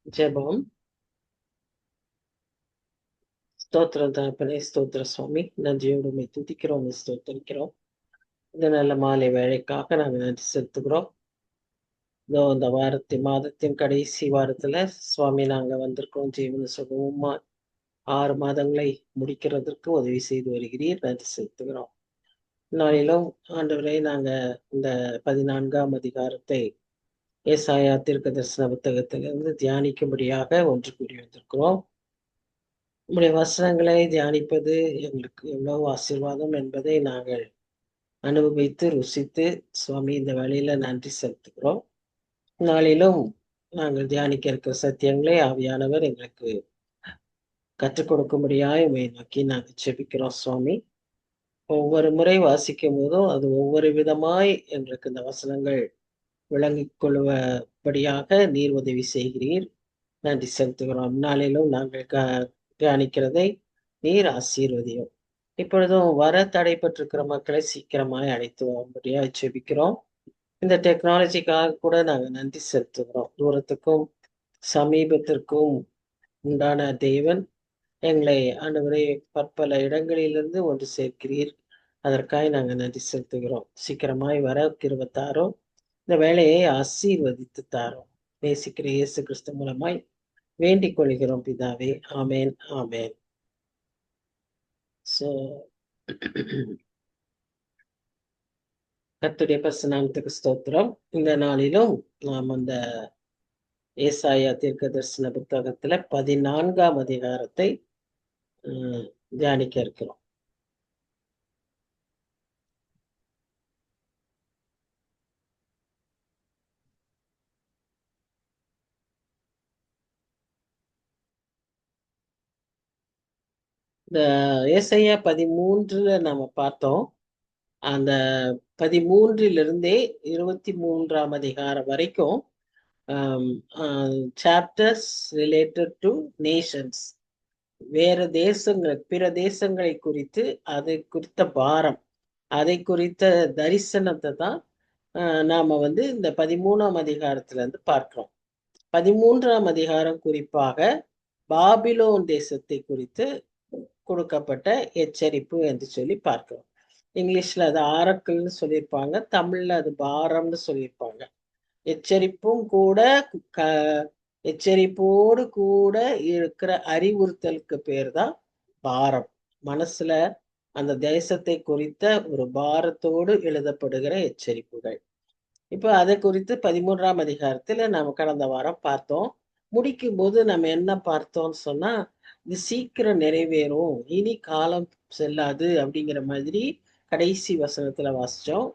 ஜெபம். ஸ்தோத்திரம் தகப்பனே, ஸ்தோத்திர சுவாமி. நன்றியோடு உம்மை துதிக்கிறோம், ஸ்தோத்தரிக்கிறோம். இந்த நல்ல மாலை வேளைக்காக நாங்கள் நன்றி செலுத்துகிறோம். இதோ இந்த மாதத்தின் கடைசி வாரத்துல சுவாமி நாங்க வந்திருக்கோம். ஜீவன சுகமா 6 மாதங்களை முடிக்கிறதற்கு உதவி செய்து வருகிறீர். நன்றி செலுத்துகிறோம். நாளிலும் ஆண்டவரே, நாங்க இந்த 14ஆம் அதிகாரத்தை ஏசாயா தீர்க்கதரிசன புத்தகத்திலிருந்து தியானிக்கும்படியாக ஒன்று கூடி வந்திருக்கிறோம். உம்முடைய வசனங்களை தியானிப்பது எங்களுக்கு எவ்வளவு ஆசீர்வாதம் என்பதை நாங்கள் அனுபவித்து ருசித்து சுவாமி இந்த வேளையில நன்றி செலுத்துகிறோம். நாளிலும் நாங்கள் தியானிக்க இருக்கிற சத்தியங்களை ஆவியானவர் எங்களுக்கு கற்றுக் கொடுக்கும்படியாய் உம்மை நோக்கி நாங்கள் செபிக்கிறோம் சுவாமி. ஒவ்வொரு முறை வாசிக்கும் போதும் அது ஒவ்வொரு விதமாய் எங்களுக்கு இந்த வசனங்கள் விளங்கிக் கொள்ளும்படியாக நீர் உதவி செய்கிறீர். நன்றி செலுத்துகிறோம். நாளிலும் நாங்கள் தியானிக்கிறதை நீர் ஆசீர்வதியும். இப்பொழுதும் வர தடைப்பட்டிருக்கிற மக்களை சீக்கிரமாய் அழைத்து வரும்படியா ஜெபிக்கிறோம். இந்த டெக்னாலஜிக்காக கூட நாங்கள் நன்றி செலுத்துகிறோம். தூரத்துக்கும் சமீபத்திற்கும் உண்டான தேவன் எங்களை ஆண்டவரே பற்பல இடங்களிலிருந்து ஒன்று சேர்க்கிறீர். அதற்காக நாங்கள் நன்றி செலுத்துகிறோம். சீக்கிரமாய் வர கிருபை தாரும். இந்த வேலையை ஆசீர்வதித்து தாரும். நேசிக்கிற இயேசு கிறிஸ்து மூலமாய் வேண்டிக் கொள்கிறோம் பிதாவே. ஆமேன், ஆமேன். ஸோ கர்த்தருடைய பரிசுநாமத்துக்கு ஸ்தோத்திரம். இந்த நாளிலும் நாம் அந்த ஏசாயா தீர்க்கதரிசன புத்தகத்துல 14ஆம் அதிகாரத்தை தியானிக்க இருக்கிறோம். இந்த ஏசாயா 13ல நம்ம பார்த்தோம். அந்த 13லிருந்தே 23ஆம் அதிகாரம் வரைக்கும் சாப்டர்ஸ் ரிலேட்டட் டு நேஷன்ஸ், வேற தேசங்கள், பிற தேசங்களை குறித்து, அதை குறித்த பாரம், அதை குறித்த தரிசனத்தை தான் நாம இந்த 13ஆம் அதிகாரத்துல இருந்து பார்க்கிறோம். 13ஆம் அதிகாரம் குறிப்பாக பாபிலோன் தேசத்தை குறித்து கொடுக்கப்பட்ட எச்சரிப்பு என்று சொல்லி பார்க்கிறோம். இங்கிலீஷ்ல அது ஆரக்கிள்னு சொல்லியிருப்பாங்க, தமிழ்ல அது பாரம்னு சொல்லியிருப்பாங்க. எச்சரிப்பும் கூட எச்சரிப்போடு கூட இருக்கிற அறிவுறுத்தலுக்கு பேர் தான் பாரம். மனசுல அந்த தேசத்தை குறித்த ஒரு பாரத்தோடு எழுதப்படுகிற எச்சரிப்புகள். இப்ப அதை குறித்து 13ஆம் அதிகாரத்துல நம்ம கடந்த வாரம் பார்த்தோம். முடிக்கும் போது நம்ம என்ன பார்த்தோம்னு சொன்னா, இது சீக்கிரம் நிறைவேறும், இனி காலம் செல்லாது அப்படிங்கிற மாதிரி கடைசி வசனத்துல வாசிச்சோம்.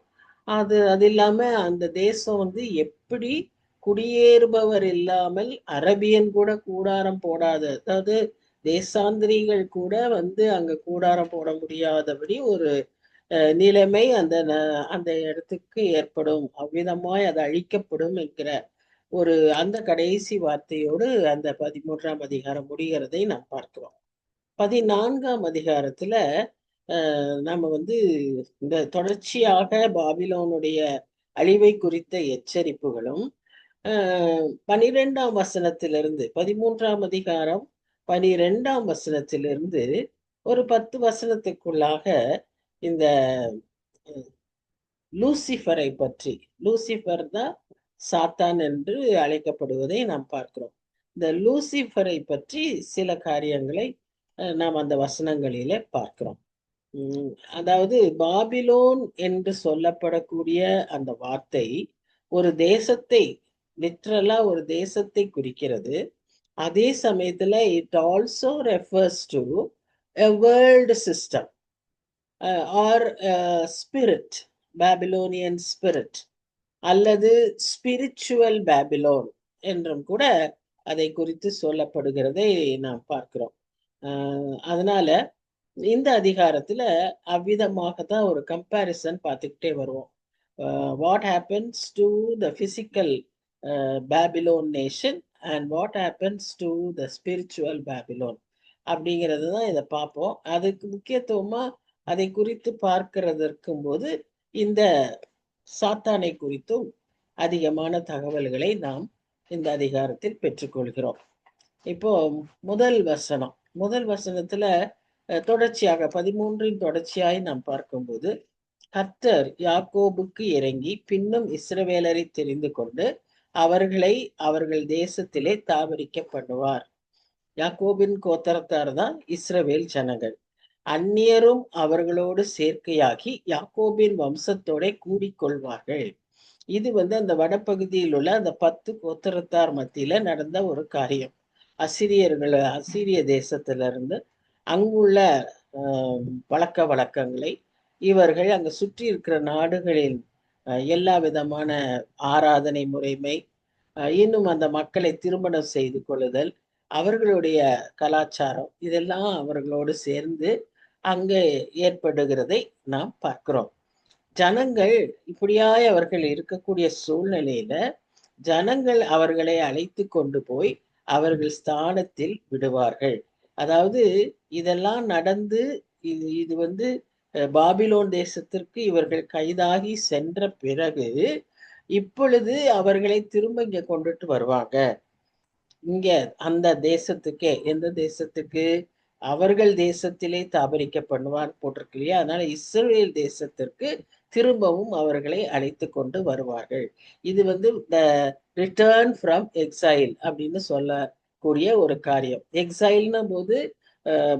அது இல்லாம அந்த தேசம் எப்படி குடியேறுபவர் இல்லாமல் அரபியன் கூட கூடாரம் போடாத, அதாவது தேசாந்திரிகள் கூட அங்க கூடாரம் போட முடியாதபடி ஒரு நிலைமை அந்த இடத்துக்கு ஏற்படும், அவ்விதமாய் அது அழிக்கப்படும் என்கிற ஒரு அந்த கடைசி வார்த்தையோடு அந்த 13ஆம் அதிகாரம் முடிகிறதை நாம் பார்க்கிறோம். 14ஆம் அதிகாரத்துல நம்ம இந்த தொடர்ச்சியாக பாபிலோனுடைய அழிவை குறித்த எச்சரிப்புகளும் 12ஆம் வசனத்திலிருந்து 13ஆம் அதிகாரம் 12ஆம் வசனத்திலிருந்து ஒரு 10 வசனத்துக்குள்ளாக இந்த லூசிஃபரை பற்றி, லூசிஃபர் தான் சாத்தான் என்று அழைக்கப்படுவதை நாம் பார்க்கிறோம். இந்த லூசிஃபரை பற்றி சில காரியங்களை நாம் அந்த வசனங்களிலே பார்க்கிறோம். அதாவது பாபிலோன் என்று சொல்லப்படக்கூடிய அந்த வார்த்தை ஒரு தேசத்தை, லிட்ரலா ஒரு தேசத்தை குறிக்கிறது. அதே சமயத்துல it also refers to a world system or spirit, Babylonian spirit அல்லது ஸ்பிரிச்சுவல் பாபிலோன் என்றும் கூட அதை குறித்து சொல்லப்படுகிறதை நாம் பார்க்கிறோம். அதனால இந்த அதிகாரத்துல அவ்விதமாக தான் ஒரு கம்பேரிசன் பார்த்துக்கிட்டே வருவோம். What happens to the physical Babylon nation and what happens to the spiritual Babylon அப்படிங்கிறது தான் இதை பார்ப்போம். அதுக்கு முக்கியத்துவமா அதை குறித்து பார்க்கிறதற்கும் போது இந்த சாத்தானை குறித்தும் அதிகமான தகவல்களை நாம் இந்த அதிகாரத்தில் பெற்றுக்கொள்கிறோம். இப்போ முதல் வசனத்துல தொடர்ச்சியாக 13 தொடர்ச்சியாய் நாம் பார்க்கும்போது, கர்த்தர் யாக்கோபுக்கு இறங்கி பின்னும் இஸ்ரவேலரை தெரிந்து கொண்டு அவர்களை அவர்கள் தேசத்திலே தாவரிக்க பண்ணுவார். யாக்கோபின் கோத்திரத்தார் தான் இஸ்ரவேல் ஜனங்கள். அந்நியரும் அவர்களோடு சேர்க்கையாகி யாக்கோபின் வம்சத்தோட கூடிக்கொள்வார்கள். இது அந்த வடபகுதியில் உள்ள அந்த 10 கோத்திரத்தார் மத்தியில நடந்த ஒரு காரியம். அசிரிய தேசத்திலிருந்து அங்குள்ள பழக்க வழக்கங்களை இவர்கள் அங்கு சுற்றி இருக்கிற நாடுகளில் எல்லா விதமான ஆராதனை முறைமை, இன்னும் அந்த மக்களை திருமணம் செய்து கொள்ளுதல், அவர்களுடைய கலாச்சாரம், இதெல்லாம் அவர்களோடு சேர்ந்து அங்கே ஏற்படுகிறதை நாம் பார்க்கிறோம். ஜனங்கள் இப்படியாய் அவர்கள் இருக்கக்கூடிய சூழ்நிலையில ஜனங்கள் அவர்களை அழைத்து கொண்டு போய் அவர்கள் ஸ்தானத்தில் விடுவார்கள். அதாவது இதெல்லாம் நடந்து இது பாபிலோன் தேசத்திற்கு இவர்கள் கைதாகி சென்ற பிறகு இப்பொழுது அவர்களை திரும்ப இங்க கொண்டுட்டு வருவாங்க. இங்க அந்த தேசத்துக்கே, எந்த தேசத்துக்கு? அவர்கள் தேசத்திலே தாபரிக்க பண்ணுவார் போட்டிருக்கு இல்லையா? அதனால இஸ்ரவேல் தேசத்திற்கு திரும்பவும் அவர்களை அழைத்து கொண்டு வருவார்கள். இது த ரிட்டர்ன் ஃப்ரம் எக்ஸைல் அப்படின்னு சொல்லக்கூடிய ஒரு காரியம். எக்ஸைல்ன போது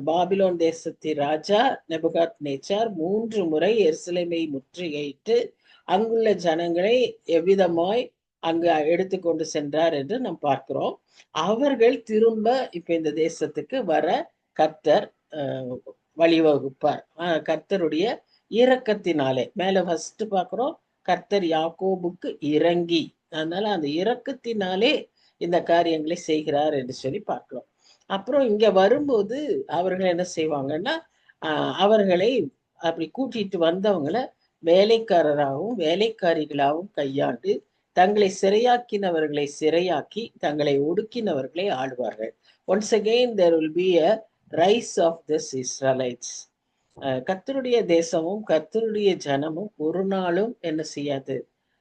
பாபிலோன் தேசத்தின் ராஜா நெபுகாத் நேச்சார் 3 முறை எருசலேமை முற்றுகையிட்டு அங்குள்ள ஜனங்களை எவ்விதமாய் அங்கு எடுத்துக்கொண்டு சென்றார் என்று நாம் பார்க்கிறோம். அவர்கள் திரும்ப இப்ப இந்த தேசத்துக்கு வர கர்த்தர் வழிவகுப்பார். கர்த்தருடைய இரக்கத்தினாலே. மேல ஃபர்ஸ்ட் பார்க்கிறோம், கர்த்தர் யாக்கோபுக்கு இறங்கி, அதனால அந்த இரக்கத்தினாலே இந்த காரியங்களை செய்கிறார் என்று சொல்லி பார்க்கிறோம். அப்புறம் இங்க வரும்போது அவர்கள் என்ன செய்வாங்கன்னா, அவர்களை அப்படி கூட்டிட்டு வந்தவங்களை வேலைக்காரராகவும் வேலைக்காரிகளாகவும் கையாண்டு தங்களை சிறையாக்கினவர்களை சிறையாக்கி தங்களை ஒடுக்கினவர்களை ஆளுவார்கள். Once again there will be a rise of this Israelites. கர்த்தருடைய தேசமும் கர்த்தருடைய ஜனமும் ஒரு நாளும் என்ன செய்யாது,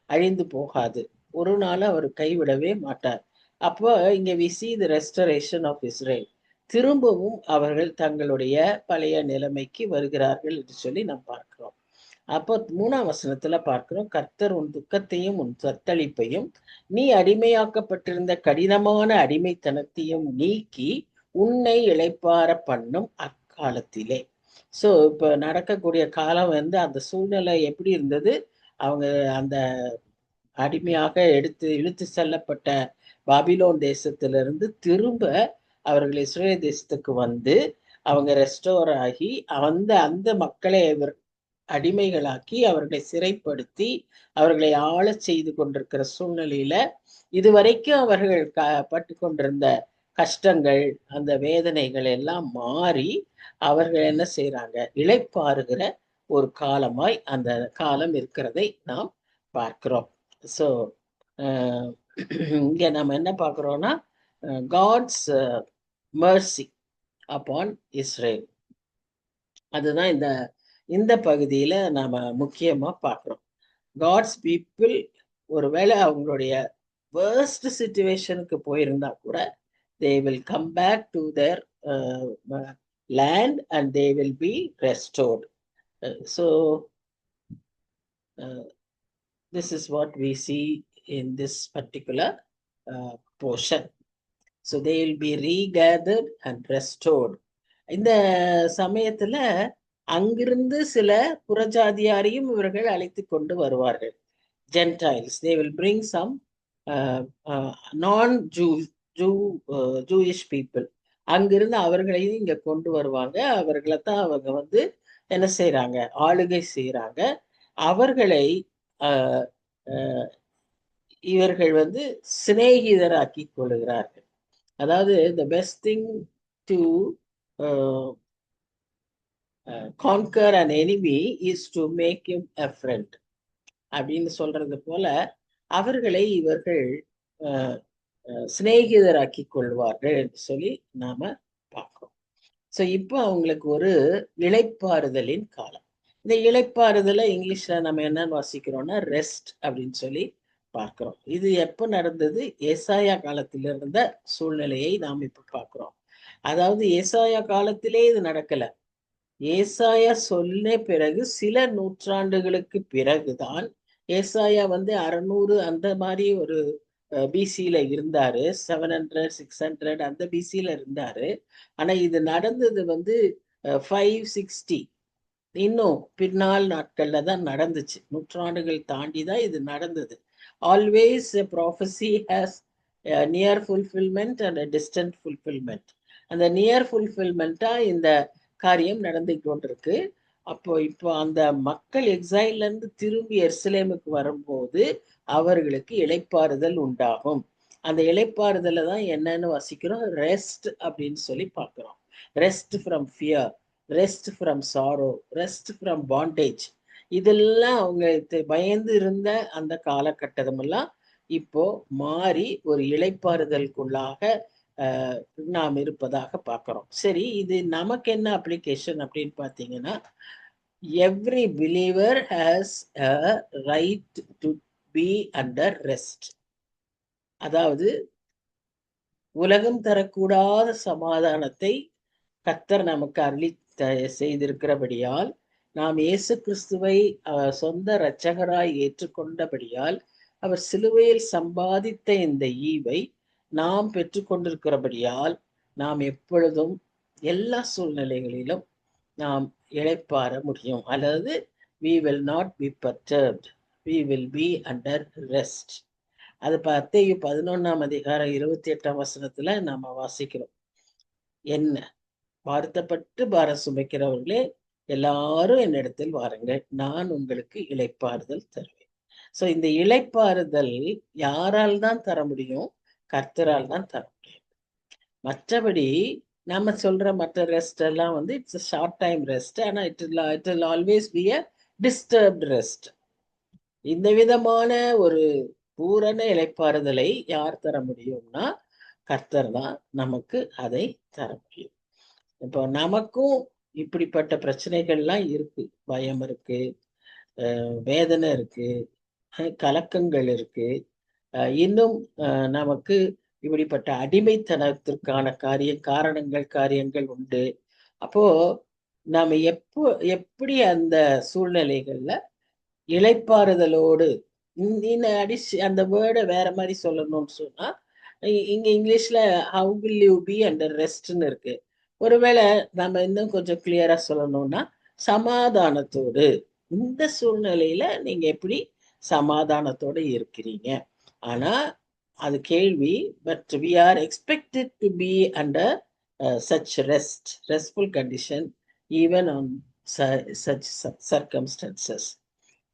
அழிந்து போகாது. ஒரு நாள் அவர் கைவிடவே மாட்டார். அப்போ இங்க we see the restoration of Israel. திரும்பவும் அவர்கள் தங்களுடைய பழைய நிலைமைக்கு வருகிறார்கள் என்று சொல்லி நாம் பார்க்கிறோம். அப்போ 3ஆம் வசனத்துல பார்க்கிறோம், கர்த்தர் உன் துக்கத்தையும் உன் தத்தளிப்பையும் நீ அடிமையாக்கப்பட்டிருந்த கடினமான அடிமைத்தனத்தையும் நீக்கி உன்னை இளைப்பார பண்ணும் அக்காலத்திலே. ஸோ இப்போ நடக்கக்கூடிய காலம் அந்த சூழ்நிலை எப்படி இருந்தது? அவங்க அந்த அடிமையாக இழுத்து செல்லப்பட்ட பாபிலோன் தேசத்திலிருந்து திரும்ப அவர்கள் இஸ்ரேல் தேசத்துக்கு வந்து அவங்க ரெஸ்டோர் ஆகி அந்த மக்களை அடிமைகளாக்கி அவர்களை சிறைப்படுத்தி அவர்களை ஆள செய்து கொண்டிருக்கிற சூழ்நிலையில இதுவரைக்கும் அவர்கள் பட்டு கொண்டிருந்த கஷ்டங்கள், அந்த வேதனைகள் எல்லாம் மாறி அவர்கள் என்ன செய்யறாங்க, இளைப்பாறுகிற ஒரு காலமாய் அந்த காலம் இருக்கிறதை நாம் பார்க்கிறோம். ஸோ இங்க நம்ம என்ன பார்க்கிறோம்னா, காட்ஸ் மர்சி அப்பான் இஸ்ரேல். அதுதான் இந்த பகுதியில நாம முக்கியமா பார்க்கிறோம். காட்ஸ் பீப்புள் ஒருவேளை அவங்களுடைய வேர்ஸ்ட் சிச்சுவேஷனுக்கு போயிருந்தா கூட they will come back to their land and they will be restored. So this is what we see in this particular portion. So they will be regathered and restored. இந்த சமயத்துல அங்கிருந்து சில புறஜாதியாரையும் இவர்கள் அழைத்து கொண்டு வருவார்கள். Gentiles, they will bring some non-Jewish people. அங்கிருந்து அவர்களையும் இங்க கொண்டு வருவாங்க. அவர்களைத்தான் அவங்க என்ன செய்யறாங்க, ஆளுகை செய்யறாங்க. அவர்களை இவர்கள் சிநேகிதராக்கி கொள்கிறார்கள். அதாவது the best thing to conquer an enemy is to make him a friend அப்படின்னு சொல்றது போல அவர்களை இவர்கள் சிநேகிதராக்கி கொள்வார்கள் என்று சொல்லி நாம பார்க்கிறோம். ஸோ இப்போ அவங்களுக்கு ஒரு இளைப்பாறுதலின் காலம். இந்த இளைப்பாறுதலை இங்கிலீஷ்ல நம்ம என்னன்னு வாசிக்கிறோம்னா ரெஸ்ட் அப்படின்னு சொல்லி பார்க்கிறோம். இது எப்ப நடந்தது? ஏசாயா காலத்தில் இருந்த சூழ்நிலையை நாம் இப்ப பார்க்கிறோம். அதாவது ஏசாயா காலத்திலே இது நடக்கல. ஏசாயா சொன்ன பிறகு சில நூற்றாண்டுகளுக்கு பிறகுதான் ஏசாயா 600 அந்த மாதிரி ஒரு பிசியில இருந்தாரு. 700 600 அந்த பிசியில இருந்தாரு. ஆனா இது நடந்தது 560 இன்னும் பின்னாள் நாட்கள்ல தான் நடந்துச்சு. நூற்றாண்டுகள் தாண்டி தான் இது நடந்தது. Always a prophecy has a near fulfillment and a distant fulfillment. அந்த நியர் ஃபுல்ஃபில்மெண்ட்டா இந்த காரியம் நடந்து கொண்டிருக்கு. இப்போ அந்த மக்கள் எக்ஸைல்ல இருந்து திரும்பி எருசலேமுக்கு வரும்போது அவர்களுக்கு இளைப்பாறுதல் உண்டாகும். அந்த இளைப்பாறுதல தான் என்னன்னு வாசிக்கிறோம். ரெஸ்ட் அப்படின்னு சொல்லி பார்க்கிறோம். Rest from fear, rest from sorrow, rest from bondage. இதெல்லாம் அவங்க பயந்து இருந்த அந்த காலகட்டமெல்லாம் இப்போ மாறி ஒரு இளைப்பாறுதலுக்குள்ளாக நாம் இருப்பதாக பார்க்கிறோம். சரி, இது நமக்கு என்ன அப்ளிகேஷன் அப்படின்னு பார்த்தீங்கன்னா, every believer has a right to be under rest. அதாவது உலகம் தரக்கூடாத சமாதானத்தை கர்த்தர் நமக்கு அருளி செய்திருக்கிறபடியால், நாம் இயேசு கிறிஸ்துவை சொந்த இரட்சகராய் ஏற்றுக்கொண்டபடியால், அவர் சிலுவையில் சம்பாதித்த இந்த ஈவை நாம் பெற்றுக்கொண்டிருக்கிறபடியால், நாம் எப்பொழுதும் எல்லா சூழ்நிலைகளிலும் நாம் இளைப்பாற முடியும். அல்லது we will not be perturbed, we will be under rest. அது மத்தேயு 11ஆம் அதிகாரம் 28ஆம் வசனத்துல நாம வாசிக்கிறோம். என்ன வருத்தப்பட்டு பாரம் சுமைக்கிறவர்களே, எல்லாரும் என்னிடத்தில் வாருங்கள், நான் உங்களுக்கு இளைப்பாறுதல் தருவேன். சோ இந்த இளைப்பாறுதல் யாரால் தான் தர முடியும்? கர்த்தரால் தான் தர முடியும். மற்றபடி நம்ம சொல்ற மற்ற ரெஸ்ட் எல்லாம் இட்ஸ் ஷார்ட் டைம் ரெஸ்ட். ஆனா it will always be a disturbed rest. இந்த விதமான ஒரு பூரண இளைப்பாறுதலை யார் தர முடியும்னா கர்த்தர் தான் நமக்கு அதை தர முடியும். இப்போ நமக்கும் இப்படிப்பட்ட பிரச்சனைகள்லாம் இருக்கு. பயம் இருக்கு, வேதனை இருக்கு, கலக்கங்கள் இருக்கு. இன்னும் நமக்கு இப்படிப்பட்ட அடிமைத்தனத்திற்கான காரணங்கள் உண்டு. அப்போ நாம எப்படி அந்த சூழ்நிலைகள்ல இளைப்பாறுதலோடு அந்த வேர்டை வேற மாதிரி சொல்லணும்னு சொன்னா, இங்க இங்கிலீஷ்ல how will you be under ரெஸ்ட்னு இருக்கு. ஒருவேளை நம்ம இன்னும் கொஞ்சம் கிளியரா சொல்லணும்னா, சமாதானத்தோடு இந்த சூழ்நிலையில நீங்க எப்படி சமாதானத்தோடு இருக்கிறீங்க? ஆனா அது கேள்வி. But we are expected to be under such restful condition even on such circumstances.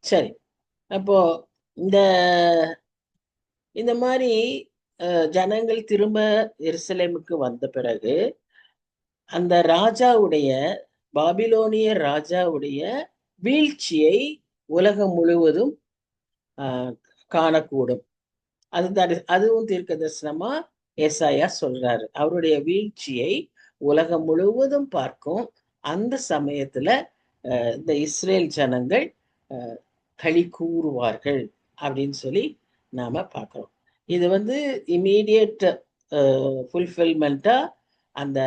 சரி, அப்போ இந்த இந்த மாதிரி ஜனங்கள் திரும்ப எருசலேமுக்கு வந்த பிறகு அந்த ராஜாவுடைய பாபிலோனிய ராஜாவுடைய வீழ்ச்சியை உலகம் முழுவதும் காணக்கூடும். அதுவும் தீர்க்க தரிசனமா ஏசாயா சொல்றாரு. அவருடைய வீழ்ச்சியை உலகம் முழுவதும் பார்க்கும். அந்த சமயத்துல இந்த இஸ்ரேல் ஜனங்கள் களி கூறுவார்கள் அப்படின்னு சொல்லி நாம பார்க்கிறோம். இது இமீடியட் ஃபுல்ஃபில்மெண்டா அந்த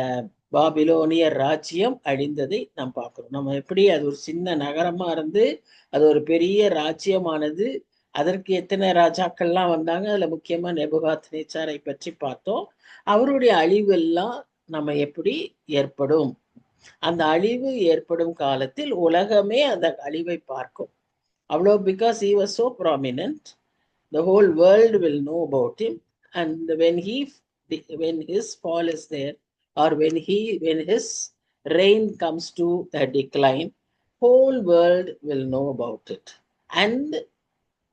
பாபிலோனிய ராஜ்யம் அழிந்ததை நாம் பார்க்கிறோம். நம்ம எப்படி அது ஒரு சின்ன நகரமா இருந்து அது ஒரு பெரிய ராஜ்யமானது. அதற்கு எத்தனை ராஜாக்கள்லாம் வந்தாங்க. அதுல முக்கியமா நேபுகாத்நேச்சாரை பற்றி பார்த்தோம். அவருடைய அழிவு எல்லாம் நம்ம எப்படி ஏற்படும்? அந்த அழிவு ஏற்படும் காலத்தில் உலகமே அந்த அழிவை பார்க்கும். அவ்வளோ, because he was so prominent, the whole world will know about him. And when his fall is there, or when his reign comes to a decline, whole world will know about it, and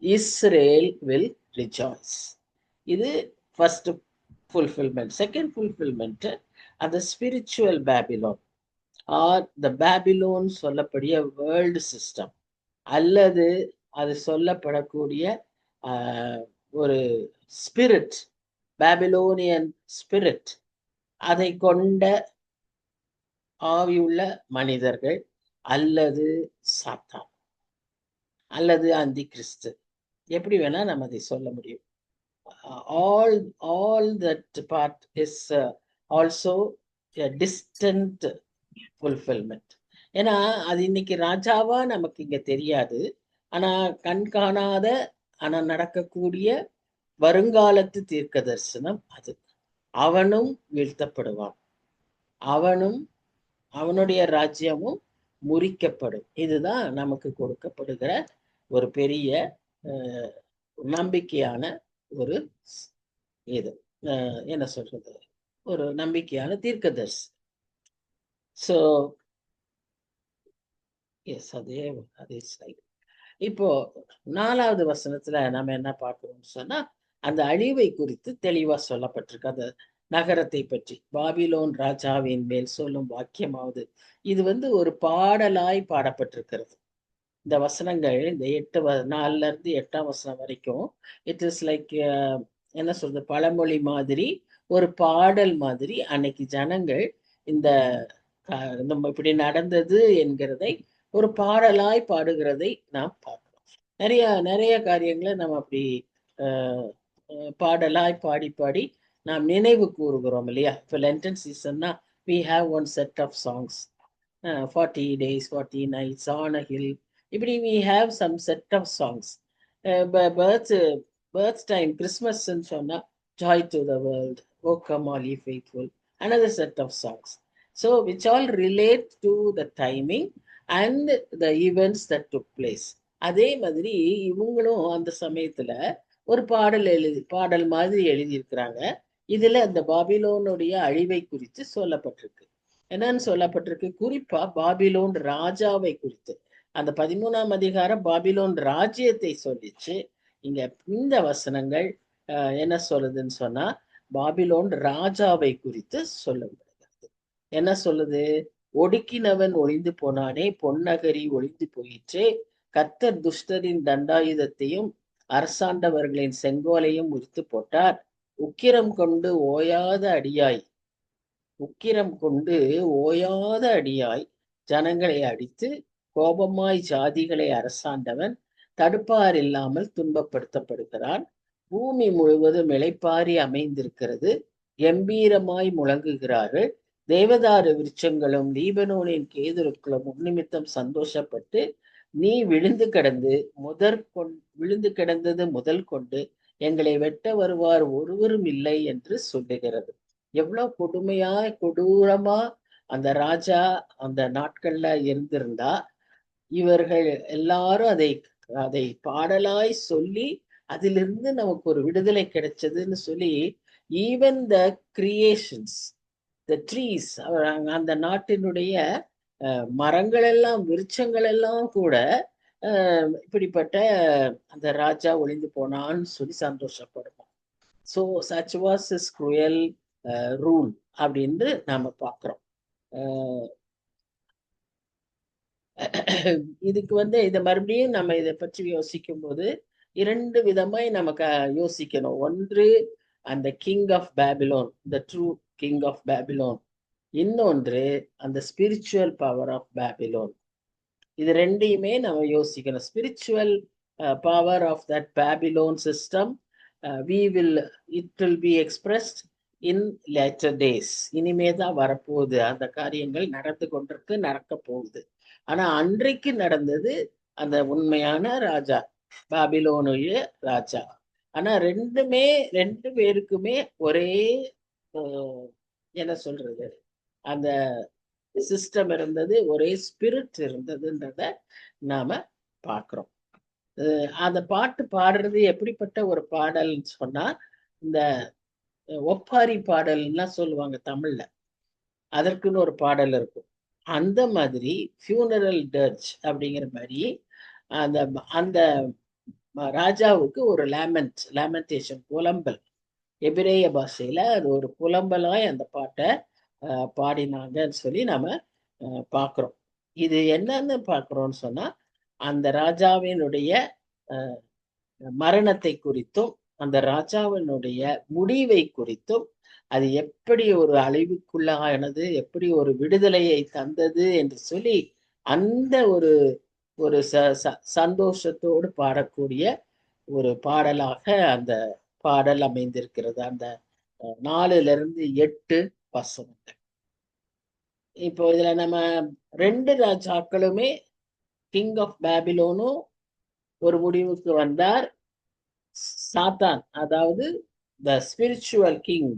Israel will rejoice. இது first fulfillment. Second fulfillment, அந்த spiritual Babylon or the Babylon சொல்லக்கூடிய world system, அல்லது அது சொல்லப்படக்கூடிய ஒரு spirit, Babylonian spirit, அதை கொண்ட ஆவியுள்ள மனிதர்கள் அல்லது சாத்தான் அல்லது அந்தி கிறிஸ்து, எப்படி வேணா நம்ம அதை சொல்ல முடியும். All that part is also a distant fulfillment. ஏன்னா அது இன்னைக்கு ராஜாவா நமக்கு இங்க தெரியாது. ஆனா கண் காணாத, ஆனா நடக்கக்கூடிய வருங்காலத்து தீர்க்க தரிசனம் அது. அவனும் வீழ்த்தப்படுவான், அவனும் அவனுடைய ராஜ்யமும் முறிக்கப்படும். இதுதான் நமக்கு கொடுக்கப்படுகிற ஒரு பெரிய நம்பிக்கையான ஒரு இது என்ன சொல்றது, ஒரு நம்பிக்கையான தீர்க்கதரிசி. ஸோ எஸ், அதே அதே ஸ்லைடு. இப்போ 4வது வசனத்துல நம்ம என்ன பார்க்கிறோம்னு சொன்னா, அந்த அழிவை குறித்து தெளிவா சொல்லப்பட்டிருக்கு. அந்த நகரத்தை பற்றி பாபிலோன் ராஜாவின் மேல் சொல்லும் வாக்கியமாவது, இது ஒரு பாடலாய் பாடப்பட்டிருக்கிறது. இந்த வசனங்கள் இந்த 4ல இருந்து 8ஆம் வசனம் வரைக்கும் இட் இஸ் லைக் என்ன சொல்றது, பழமொழி மாதிரி, ஒரு பாடல் மாதிரி. அன்னைக்கு ஜனங்கள் இந்த நம்ம இப்படி நடந்தது என்கிறதை ஒரு பாடலாய் பாடுகிறதை நாம் பார்க்கிறோம். நிறைய நிறைய காரியங்களை நம்ம அப்படி பாடலாய் பாடி பாடி நாம் நினைவு கூறுகிறோம் இல்லையா? இப்போ Lenten சீசன்னா we have one set of songs, 40 days 40 nights on a hill. இப்படி we have some set of songs. birth time Christmas சொன்னா joy to the world, oh come all ye faithful, another set of songs. So which all relate to the timing and the events that took place. அதே மாதிரி இவங்களும் அந்த சமயத்துல ஒரு பாடல் மாதிரி எழுதியிருக்கிறாங்க. இதுல அந்த பாபிலோனுடைய அழிவை குறித்து சொல்லப்பட்டிருக்கு. என்னன்னு சொல்லப்பட்டிருக்கு? குறிப்பா பாபிலோன் ராஜாவை குறித்து. அந்த 13ஆம் அதிகாரம் பாபிலோன் ராஜ்யத்தை சொல்லிச்சு. இங்க இந்த வசனங்கள் என்ன சொல்லுதுன்னு சொன்னா, பாபிலோன் ராஜாவை குறித்து சொல்லப்படுகிறது. என்ன சொல்லுது? ஒடுக்கினவன் ஒளிந்து போனானே, பொன்னகரி ஒளிந்து போயிற்றே, கர்த்தர் துஷ்டரின் தண்டாயுதத்தையும் அரசாண்டவர்களின் செங்கோலையும் முறித்து போட்டார். உக்கிரம் கொண்டு ஓயாத அடியாய் ஜனங்களை அடித்து கோபமாய் ஜாதிகளை அரசாண்டவன் தடுப்பார் இல்லாமல் துன்பப்படுத்தப்படுகிறான். பூமி முழுவதும் இளைப்பாரி அமைந்திருக்கிறது, கம்பீரமாய் முழங்குகிறார்கள். தேவதாரு விருட்சங்களும் லீபனோனின் கேதுருக்களும் உன்னிமித்தம் சந்தோஷப்பட்டு, நீ விழுந்து கிடந்தது முதல் கொண்டு எங்களை வெட்ட வருவார் ஒருவரும் இல்லை என்று சொல்லுகிறது. எவ்வளவு கொடூரமா அந்த ராஜா அந்த நாட்கள்ல இருந்திருந்தா, இவர்கள் எல்லாரும் அதை பாடலாய் சொல்லி அதிலிருந்து நமக்கு ஒரு விடுதலை கிடைச்சதுன்னு சொல்லி, even the creations, the trees, அந்த நாட்டினுடைய மரங்கள் எல்லாம், விருட்சங்கள் எல்லாம் கூட இப்படிப்பட்ட அந்த ராஜா ஒளிந்து போனான்னு சொல்லி சந்தோஷப்படுவோம். So such was is cruel rule அப்படின்னு நாம பார்க்கிறோம். இதுக்கு இதை மறுபடியும் நம்ம இதை பற்றி யோசிக்கும் போது 2 விதமாய் நமக்கு யோசிக்கணும். ஒன்று அந்த king of Babylon, the true king of Babylon. இன்னொன்று அந்த ஸ்பிரிச்சுவல் பவர் ஆஃப் பேபிலோன். இது ரெண்டையுமே நம்ம யோசிக்கணும். Spiritual power of that Babylon system it will be expressed in later days. இனிமே தான் வரப்போகுது. அந்த காரியங்கள் நடக்க போகுது. ஆனா அன்றைக்கு நடந்தது அந்த உண்மையான ராஜா, பாபிலோனுடைய ராஜா. ஆனா ரெண்டு பேருக்குமே ஒரே என்ன சொல்றது, அந்த சிஸ்டம் இருந்தது, ஒரே ஸ்பிரிட் இருந்ததுன்றத நாம பார்க்கிறோம். அந்த பாட்டு பாடுறது எப்படிப்பட்ட ஒரு பாடல்னு சொன்னா, இந்த ஒப்பாரி பாடல்லாம் சொல்லுவாங்க தமிழ்ல, அதற்குன்னு ஒரு பாடல் இருக்கும். அந்த மாதிரி ஃபியூனரல் டர்ச் அப்படிங்கிற மாதிரி அந்த அந்த ராஜாவுக்கு ஒரு லேமெண்டேஷன், புலம்பல். எபிரேய பாஷையில அது ஒரு புலம்பலாய் அந்த பாட்டை பாடினாங்கன்னு சொல்லி நாம பார்க்கிறோம். இது என்னன்னு பார்க்கிறோம்னு சொன்னா, அந்த ராஜாவினுடைய மரணத்தை குறித்தும் அந்த ராஜாவினுடைய முடிவை குறித்தும், அது எப்படி ஒரு அழிவுக்குள்ளானது, எப்படி ஒரு விடுதலையை தந்தது என்று சொல்லி அந்த ஒரு சந்தோஷத்தோடு பாடக்கூடிய ஒரு பாடலாக அந்த பாடல் அமைந்திருக்கிறது. அந்த 4-8 வசனங்கள். இப்போ இதுல நம்ம 2 ராஜாக்களுமே கிங் ஆஃப் பேபிலோனும் ஒரு முடிவுக்கு வந்தார். சாத்தான், அதாவது த spiritual king,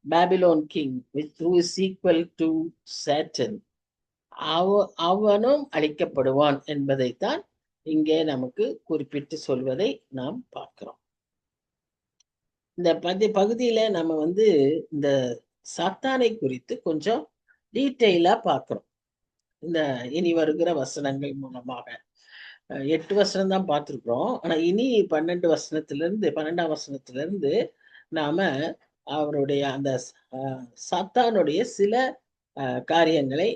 Babylon king, who is equal to Satan, அவனும் அழிக்கப்படுவான் என்பதைத்தான் இங்கே நமக்கு குறிப்பிட்டு சொல்வதை நாம் பார்க்கிறோம். இந்த பகுதியில நம்ம இந்த சாத்தானை குறித்து கொஞ்சம் டீட்டெயிலா பார்க்கிறோம். இந்த இனி வருகிற வசனங்கள் மூலமாக 8 வசனம் தான் பார்த்திருக்கிறோம். ஆனா இனி 12ஆம் வசனத்திலிருந்து நாம அவருடைய அந்த சாத்தானுடைய சில காரியங்களை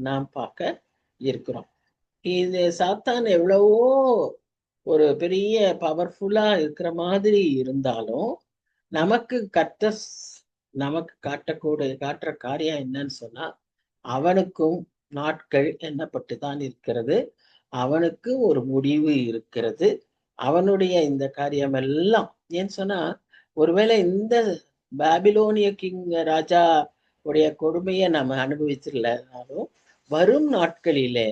நாம் பார்க்க இருக்கிறோம். இது சாத்தான் எவ்வளவோ ஒரு பெரிய பவர்ஃபுல்லா இருக்கிற மாதிரி இருந்தாலும் நமக்கு காட்டுற காரியம் என்னன்னு சொன்னா, அவனுக்கும் நாட்கள் எண்ணப்பட்டுதான் இருக்கிறது. அவனுக்கு ஒரு முடிவு இருக்கிறது. அவனுடைய இந்த காரியம் எல்லாம் ஏன்னு சொன்னா, ஒருவேளை இந்த பாபிலோனிய கிங் ராஜா உடைய கொடுமையை நம்ம அனுபவிச்சிடலனாலும் வரும் நாட்களிலே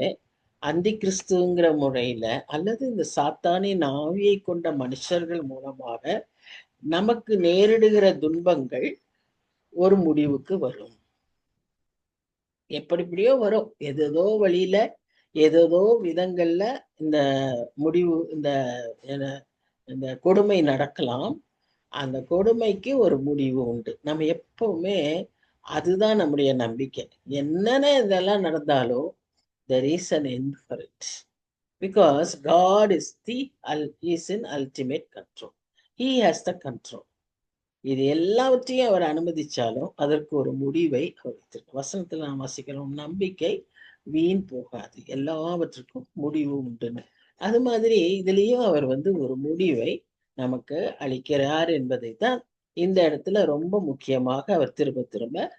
அந்தி கிறிஸ்துங்கிற முறையில அல்லது இந்த சாத்தானின் ஆவியை கொண்ட மனுஷர்கள் மூலமாக நமக்கு நேரிடுகிற துன்பங்கள் ஒரு முடிவுக்கு வரும். எப்படியோ வரும். ஏதோ வழியில ஏதோ விதங்கள்ல இந்த முடிவு இந்த கொடுமை நடக்கலாம். அந்த கொடுமைக்கு ஒரு முடிவு உண்டு. நம்ம எப்பவுமே அதுதான் நம்முடைய நம்பிக்கை. என்னென்ன இதெல்லாம் நடந்தாலும் there is an end for it, because God is in ultimate control. He has the control. இது எல்லாவற்றையும் அவர் அனுமதிச்சாலும் அதற்கு ஒரு முடிவை அவர் வைத்திருக்க. வசனத்துல நாம் வாசிக்கிறோம், நம்பிக்கை வீண் போகாது, எல்லாவற்றுக்கும் முடிவு உண்டுன்னு. அது மாதிரி இதுலயும் அவர் ஒரு முடிவை நமக்கு அளிக்கிறார் என்பதை தான் இந்த இடத்துல ரொம்ப முக்கியமாக அவர் திரும்ப திரும்ப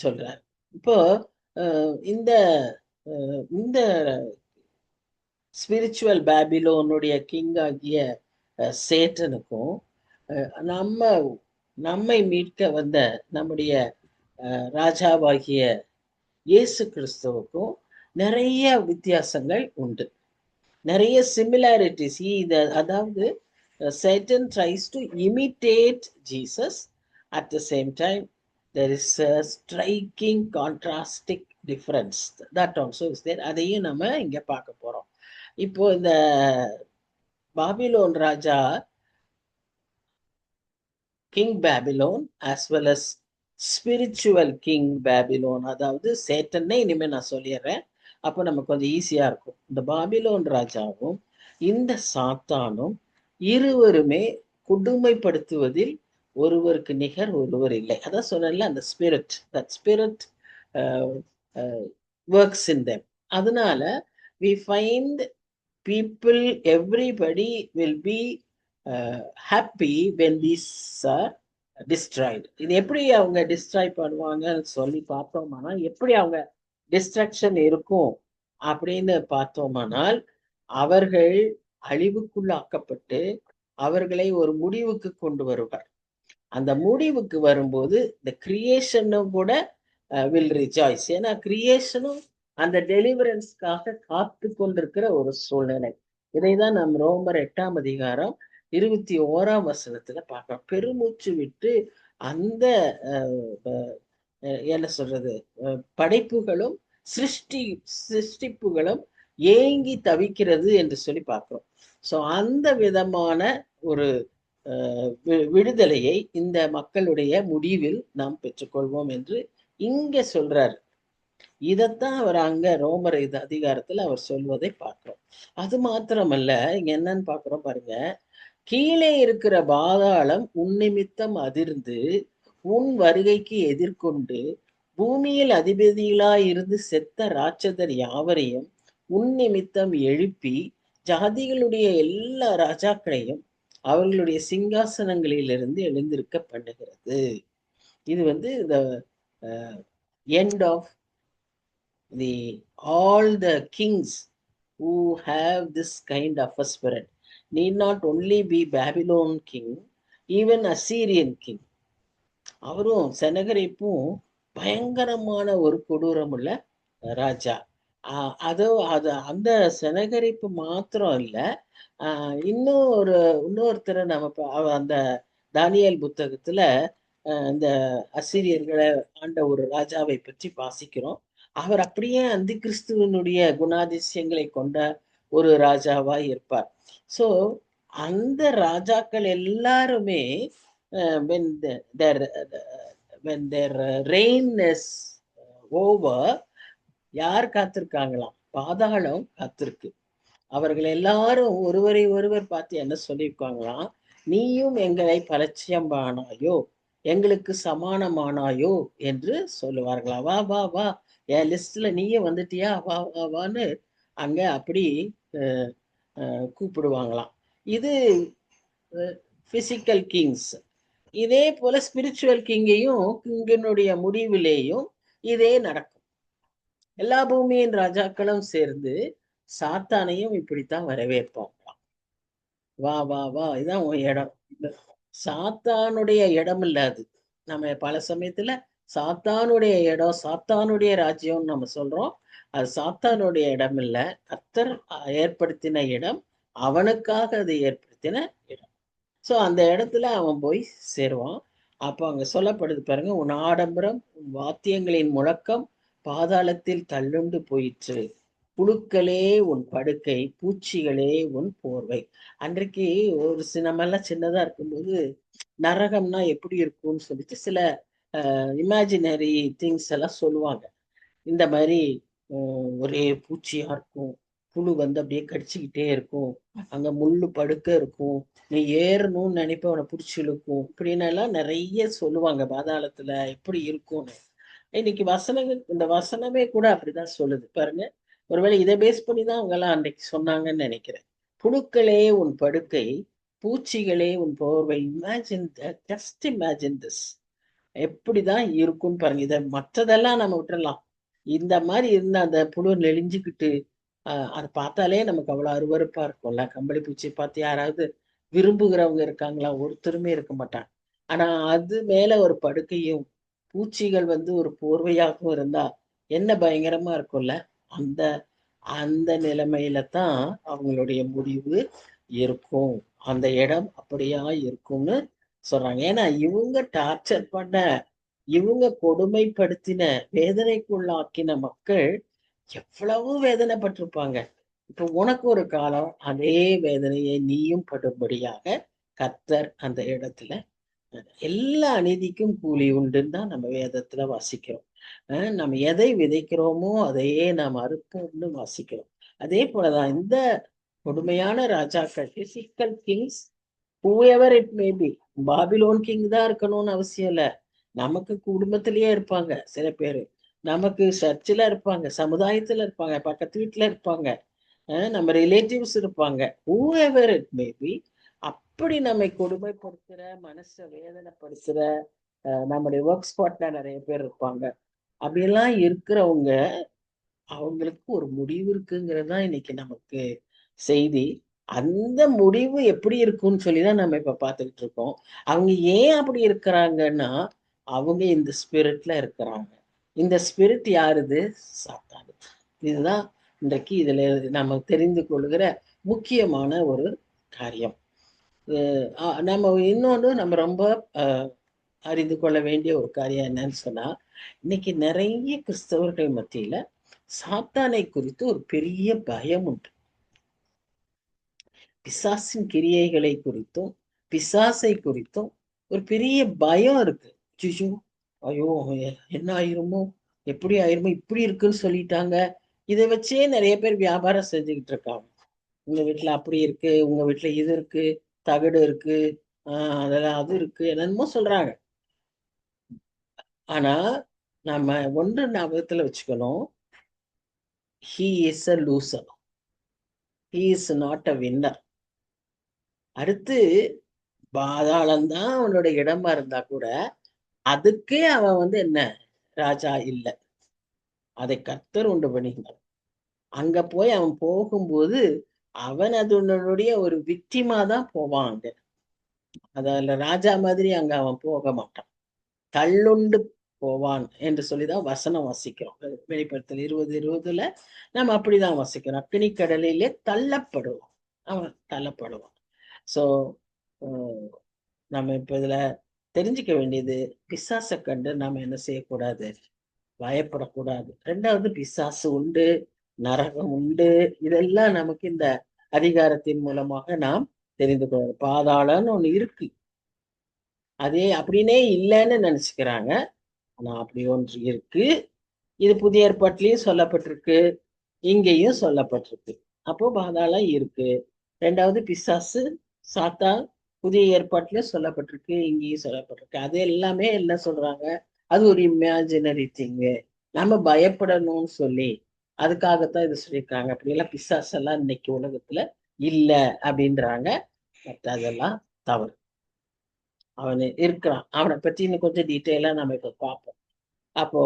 சொல்றார். இப்போ இந்த இந்த ஸ்பிரிச்சுவல் பேபிலோனுடைய கிங் ஆகிய சேட்டனுக்கும் நம்மை மீட்க வந்த நம்முடைய ராஜாவாகிய இயேசு கிறிஸ்துவுக்கும் நிறைய வித்தியாசங்கள் உண்டு, நிறைய சிமிலாரிட்டிஸ். அதாவது Satan tries to imitate Jesus. At the same time, there is a striking contrasting difference that also is there. அதையும் நம்ம இங்க பார்க்க போறோம். இப்போ இந்த பாபிலோன் ராஜா king Babylon as well as spiritual king Babylon, அதாவது சேட்டன்னே இனிமே நான் சொல்லிடுறேன், அப்போ நமக்கு கொஞ்சம் ஈஸியா இருக்கும். இந்த பாபிலோன் ராஜாவும் இந்த சாத்தானும் இருவருமே கொடுமைப்படுத்துவதில் ஒருவருக்கு நிகர் ஒருவர் இல்லை. அதான் சொன்னேன்ல, அந்த ஸ்பிரிட் ஒர்க்ஸ் இன் தெம். அதனால we find people, everybody will be happy when these are destroyed. இது எப்படி அவங்க டிஸ்ட்ராய் பண்ணுவாங்கன்னு சொல்லி பார்த்தோமானால், எப்படி அவங்க டிஸ்ட்ரக்ஷன் இருக்கும் அப்படின்னு பார்த்தோமானால், அவர்கள் அழிவுக்குள்ளாக்கப்பட்டு அவர்களை ஒரு முடிவுக்கு கொண்டு வருவார். அந்த முடிவுக்கு வரும்போது இந்த கிரியேஷனும் கூட வில் ரிஜாய்ஸ். ஏன்னா கிரியேஷனும் அந்த டெலிவரன்ஸ்க்காக காத்து கொண்டிருக்கிற ஒரு சூழ்நிலை. இதைதான் நாம் ரோமர் 8ஆம் அதிகாரம் 21ஆம் வசனத்துல பார்க்கிறோம். பெருமூச்சு விட்டு அந்த என்ன சொல்றது, படைப்புகளும் சிருஷ்டிப்புகளும் ஏங்கி தவிக்கிறது என்று சொல்லி பார்க்கிறோம். சோ அந்த விதமான ஒரு விடுதலையை இந்த மக்களுடைய முடிவில் நாம் பெற்றுக்கொள்வோம் என்று இங்க சொல்றாரு. இதத்தான் அவர் அங்க ரோமர் அதிகாரத்துல அவர் சொல்வதை பார்க்கிறோம். அது மாத்திரமல்ல, இங்க என்னன்னு பார்க்கிறோம் பாருங்க, கீழே இருக்கிற பாதாளம் உன் நிமித்தம் அதிர்ந்து உன் வருகைக்கு எதிர்கொண்டு பூமியில் அதிபதிகளாய் இருந்து செத்த ராட்சதர் யாவரையும் உன் நிமித்தம் எழுப்பி ஜாதிகளுடைய எல்லா ராஜாக்களையும் அவர்களுடைய சிங்காசனங்களிலிருந்து எழுந்திருக்க பண்ணுகிறது. இது the end of all the kings who have this kind of a spirit. need not only be Babylon king, even Assyrian king. அவரும் செனகரிப்பும் பயங்கரமான ஒரு கொடூரமுள்ள ராஜா. அது அந்த செனகரிப்பு மாத்திரம் இல்ல, இன்னொருத்தரை நம்ம அந்த தானியேல் புத்தகத்துல இந்த அசிரியர்களை ஆண்ட ஒரு ராஜாவை பற்றி வாசிக்கிறோம். அவர் அப்படியே அந்தி கிறிஸ்துவனுடைய குணாதிசயங்களை கொண்ட ஒரு ராஜாவா இருப்பார். சோ அந்த ராஜாக்கள் எல்லாருமே when their reign is over, யார் காத்திருக்காங்களாம்? பாதாளம் காத்திருக்கு. அவர்கள் எல்லாரும் ஒருவரை ஒருவர் பார்த்து என்ன சொல்லியிருக்காங்களாம்? நீயும் எங்களை பலட்சியமானாயோ, எங்களுக்கு சமானமானாயோ என்று சொல்லுவார்களா. வா வா வா, என் லிஸ்ட்ல நீயே வந்துட்டியா, வா வா வான்னு அங்க அப்படி கூப்பிடுவாங்களாம். இது பிசிக்கல் கிங்ஸ். இதே போல ஸ்பிரிச்சுவல் கிங்கினுடைய முடிவிலேயும் இதே நடக்கும். எல்லா பூமியின் ராஜாக்களும் சேர்ந்து சாத்தானையும் இப்படித்தான் வரவேற்பாங்களாம். வா வா வா, இதான் உன் இடம். சாத்தானுடைய இடம் இல்லாது. நம்ம பல சமயத்துல சாத்தானுடைய இடம், சாத்தானுடைய ராஜ்யம் நம்ம சொல்றோம். அது சாத்தானுடைய இடம் இல்ல, கர்த்தர் ஏற்படுத்தின இடம், அவனுக்காக அது ஏற்படுத்தின இடம். சோ அந்த இடத்துல அவன் போய் சேருவான். அப்ப அங்க சொல்லப்படுது பாருங்க, உன் ஆடம்பரம், உன் வாத்தியங்களின் முழக்கம் பாதாளத்தில் தள்ளுண்டு போயிற்று, புழுக்களே உன் படுக்கை, பூச்சிகளே உன் போர்வை. அன்றைக்கு ஒரு சினமெல்லாம் சின்னதா இருக்கும்போது நரகம்னா எப்படி இருக்கும்னு சொல்லிட்டு சில இமேஜினரி திங்ஸ் எல்லாம் சொல்லுவாங்க. இந்த மாதிரி ஒரே பூச்சியா இருக்கும், புழு வந்து அப்படியே கடிச்சுக்கிட்டே இருக்கும், அங்க முள்ளு படுக்க இருக்கும், நீ ஏறணும்னு நினைப்ப அவனை பிடிச்சி இழுக்கும், இப்படின்னு எல்லாம் நிறைய சொல்லுவாங்க பாதாளத்துல எப்படி இருக்கும்னு. இன்னைக்கு வசனங்கள், இந்த வசனமே கூட அப்படிதான் சொல்லுது பாருங்க. ஒருவேளை இதை பேஸ் பண்ணிதான் அவங்க எல்லாம் அன்னைக்கு சொன்னாங்கன்னு நினைக்கிறேன். புழுக்களே உன் படுக்கை, பூச்சிகளே உன் போர்வை. Imagine, just imagine this. எப்படிதான் இருக்கும்னு பாருங்க. இதை மற்றதெல்லாம் நம்ம விட்டுறலாம், இந்த மாதிரி இருந்த அந்த புழு நெளிஞ்சுக்கிட்டு அதை பார்த்தாலே நமக்கு அவ்வளவு அருவருப்பா இருக்கும்ல. கம்பளி பூச்சி பார்த்து யாராவது விரும்புகிறவங்க இருக்காங்களா? ஒருத்தருமே இருக்க மாட்டாங்க. ஆனா அது மேல ஒரு படுக்கையும் பூச்சிகள் வந்து ஒரு போர்வையாகவும் இருந்தா என்ன பயங்கரமா இருக்கும்ல. அந்த அந்த நிலைமையில தான் அவங்களுடைய முடிவு இருக்கும். அந்த இடம் அப்படியா இருக்கும்னு சொல்றாங்க. ஏன்னா இவங்க டார்ச்சர் பண்ண, இவங்க கொடுமைப்படுத்தின, வேதனைக்குள்ளாக்கின மக்கள் எவ்வளவு வேதனைப்பட்டிருப்பாங்க. இப்ப உனக்கு ஒரு காலம் அதே வேதனையை நீயும் படும்படியாக கர்த்தர் அந்த இடத்துல, எல்லா அநீதிக்கும் கூலி உண்டுன்னு தான் நம்ம வேதத்துல வாசிக்கிறோம். நம்ம எதை விதைக்கிறோமோ அதையே நாம் அறுப்போம்னு வாசிக்கிறோம். அதே போலதான் இந்த கொடுமையான ராஜாக்கள், physical Kings, whoever it may be, Babylon king தான் இருக்கணும்னு அவசியம் இல்ல. நமக்கு குடும்பத்திலேயே இருப்பாங்க சில பேரு, நமக்கு சர்ச்சில் இருப்பாங்க, சமுதாயத்துல இருப்பாங்க, பக்கத்து வீட்டுல இருப்பாங்க, நம்ம ரிலேட்டிவ்ஸ் இருப்பாங்க, ஹூஎவர் இட் மே பி. அப்படி நம்மை கொடுமைப்படுத்துற, மனசை வேதனைப்படுத்துற நம்முடைய ஒர்க் ஸ்பாட்ல நிறைய பேர் இருப்பாங்க. அப்படியெல்லாம் இருக்கிறவங்க, அவங்களுக்கு ஒரு முடிவு இருக்குங்கிறது தான் இன்னைக்கு நமக்கு செய்தி. அந்த முடிவு எப்படி இருக்கும்னு சொல்லிதான் நம்ம இப்ப பார்த்துக்கிட்டு இருக்கோம். அவங்க ஏன் அப்படி இருக்கிறாங்கன்னா, அவங்க இந்த ஸ்பிரிட்ல இருக்கிறாங்க. இந்த ஸ்பிரிட் யாருது? சாத்தானு. இதுதான் இன்றைக்கு இதுல நம்ம தெரிந்து கொள்கிற முக்கியமான ஒரு காரியம். நம்ம இன்னொன்று நம்ம ரொம்ப அறிந்து கொள்ள வேண்டிய ஒரு காரியம் என்னன்னு சொன்னா, இன்னைக்கு நிறைய கிறிஸ்தவர்கள் மத்தியில சாத்தானை குறித்து ஒரு பெரிய பயம் உண்டு. பிசாசின் கிரியைகளை குறித்தும் பிசாசை குறித்தும் ஒரு பெரிய பயம் இருக்கு. ஐயோ என்ன ஆயிருமோ, எப்படி ஆயிருமோ, இப்படி இருக்குன்னு சொல்லிட்டாங்க. இதை வச்சே நிறைய பேர் வியாபாரம் செஞ்சுக்கிட்டு இருக்காங்க. உங்க வீட்டுல அப்படி இருக்கு, உங்க வீட்டுல இது இருக்கு, தகடு இருக்கு, அதெல்லாம் அது இருக்கு, என்னென்னமோ சொல்றாங்க. ஆனா நம்ம ஒன்று ஞாபகத்துல வச்சுக்கணும், he is a loser, he is not a winner. அடுத்து பாதாளம் தான் அவனோட இடமா இருந்தா கூட அதுக்கே அவன் வந்து என்ன ராஜா இல்லை, அதை கர்த்தர் உண்டு பண்ணினார். அங்க போய் அவன் போகும்போது அவன் அதனுடைய ஒரு விக்டிமா தான் போவாங்க. அதில் ராஜா மாதிரி அங்க அவன் போக மாட்டான். தள்ளுண்டு போவான் என்று சொல்லிதான் வசனம் வாசிக்கிறோம். வெளிப்படுத்தல் 20:20 நம்ம அப்படிதான் வாசிக்கிறோம். அக்கினி கடலிலே தள்ளப்படுவான், அவன் தள்ளப்படுவான். சோ நம்ம இப்ப இதுல தெரிஞ்சுக்க வேண்டியது, பிசாசை கண்டு நாம என்ன செய்யக்கூடாது, பயப்படக்கூடாது. ரெண்டாவது, பிசாசு உண்டு, நரகம் உண்டு, இதெல்லாம் நமக்கு இந்த அதிகாரத்தின் மூலமாக நாம் தெரிந்து கொள்ளணும். பாதாளன்னு ஒண்ணு இருக்கு, அதே அப்படின்னே இல்லைன்னு நினைச்சுக்கிறாங்க. ஆனா அப்படி ஒன்று இருக்கு. இது புதிய ஏற்பாட்டிலையும் சொல்லப்பட்டிருக்கு, இங்கேயும் சொல்லப்பட்டிருக்கு. அப்போ பாதாளம் இருக்கு. ரெண்டாவது, பிசாசு, சாத்தான் புதிய ஏற்பாட்டிலும் சொல்லப்பட்டிருக்கு, இங்கேயும் சொல்லப்பட்டிருக்கு. அது எல்லாமே என்ன சொல்றாங்க, அது ஒரு இமேஜினரி திங்கு, நம்ம பயப்படணும்னு சொல்லி அதுக்காகத்தான் இது சொல்லியிருக்காங்க. அப்படியெல்லாம் பிசாசெல்லாம் இன்னைக்கு உலகத்துல இல்ல அப்படின்றாங்க. மற்ற அதெல்லாம் தவறு. அவன் இருக்கிறான், அவனை பத்தி இன்னும் கொஞ்சம் டீட்டெயிலா நம்ம இப்ப பார்ப்போம். அப்போ